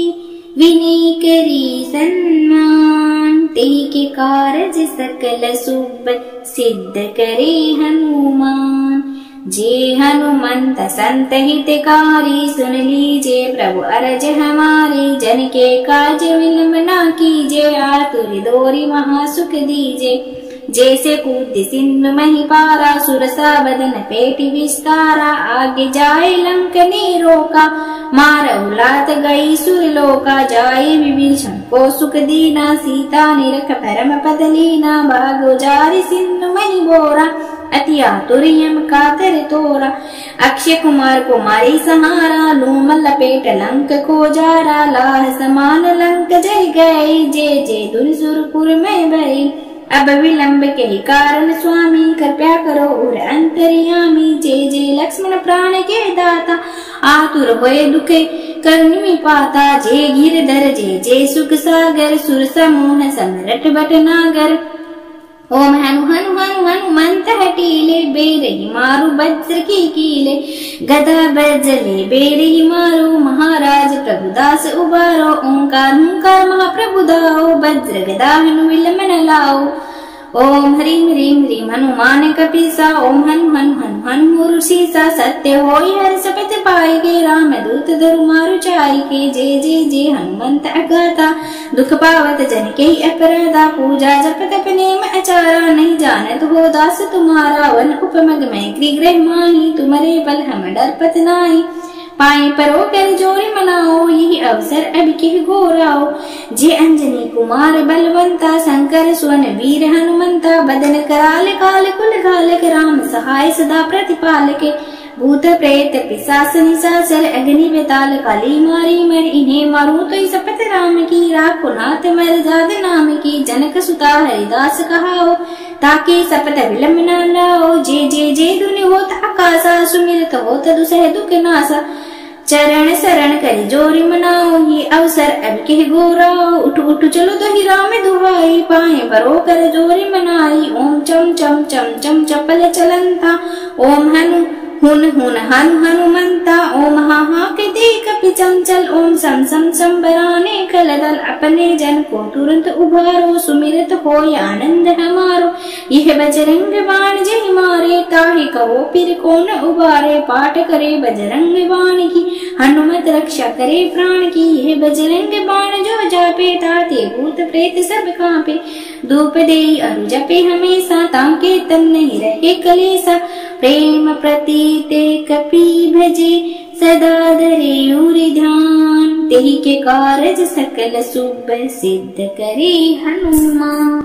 विनय करी सन्मान, तेहि के कारज सकल शुभ सिद्ध करे हनुमान। जे हनुमंत संत हितकारी, सुन लीजे प्रभु अरज हमारे। जन के काज विलंब न कीजे, आतुर दोरी महासुख दीजे। जैसे कूद सिंधु मही पारा, सुरसा बदन पेटि विस्तारा। आगे जाए लंक ने रोका, मारहु लात गई सुरलोका। जाए विभीषण को सुख दीना, सीता निरख परम पद लीना। भागो जारि सिंधु मही बोरा, अति आतुर यम कातर तोरा। अक्षय कुमार को मारी सहारा, लूम लपेट लंक को जारा। लाह समान लंक जय गए, जे जे दुर सुरपुर में भई। अब विलंब के कारण स्वामी, कृपया करो उर अंतर्यामी। जे जे लक्ष्मण प्राण के दाता, आतुर होए दुखे करनी पाता। जे गिरधर जे जे सुख सागर, सुर समूह समरट भटनागर। ओम हनु हनु हनु हनुमंत हटीले, बेरही मारु वज्र की कीले। गदा बज्जले बेरही मारो, महाराज प्रभुदास उबारो। ओंकार हुंकार महाप्रभु दाओ, वज्र गदा हनु विलंब न लाओ। ओम ह्रीं ह्रीं ह्रीं हनुमान कपीसा, ओम हनु हनु हनु हनु ऋषिसा। सत्य होई हर सपत पाई के, राम दूत धरु मारु चाई के। जे जे जे हनुमंत अगाता, दुख पावत जन के अपराधा। पूजा जप तप नेम आचारा, नहीं जानत हो दास तुम्हारा। वन उपमग में गृह माही, तुम्हारे बल हम डरपत नाहि। पाए परो कर जोरी मनाओ, यही अवसर अब के घोराओ। जे अंजनी कुमार बलवंता, शंकर सुवन वीर हनुमंता। बदन कराल काल कुल घालक, राम सहाय सदा प्रतिपालक। भूत प्रेत पिशाच निशाचर, अग्नि बेताल काली मारी मर। इन्हें मारू तो सपत राम की, राखो नाथ मर जाद नाम की। जनक सुता हरिदास कहाओ, ताकि सपत विलंब न लाओ। जे जे जे दुनि होत आकाशा, सुमिरत होत दुसह दुख नासा। चरण शरण करी जोरी मनाओ, ये अवसर अब के घोराओ। उठ उठ चलो तो ही राम दुहाई, पाए बरो कर जोरी मनाई। ओम चम चम चम चम चपल चलंता, ओम हनु हुन हुन हनु हनुमंता। ओम हा हा के देख पिचंचल, ओम सम सम संबराने कलदल। अपने जन को तुरंत उभारो, सुमिरत होय आनंद हमारो। यह बजरंग बाण जय मारे, ताहि कहो फिर कौन उबारे। पाठ करे बजरंग बाण की, हनुमत रक्षा करे प्राण की। यह बजरंग बाण जो जापे, ताते भूत प्रेत सब कांपे। धूप देई अरु जपे हमेशा, ताके तन नहीं रहे कलेसा। प्रेम प्रतीते कपि भजे, सदा धरे उर ध्यान। तेहि के कारज सकल शुभ सिद्ध करे हनुमान।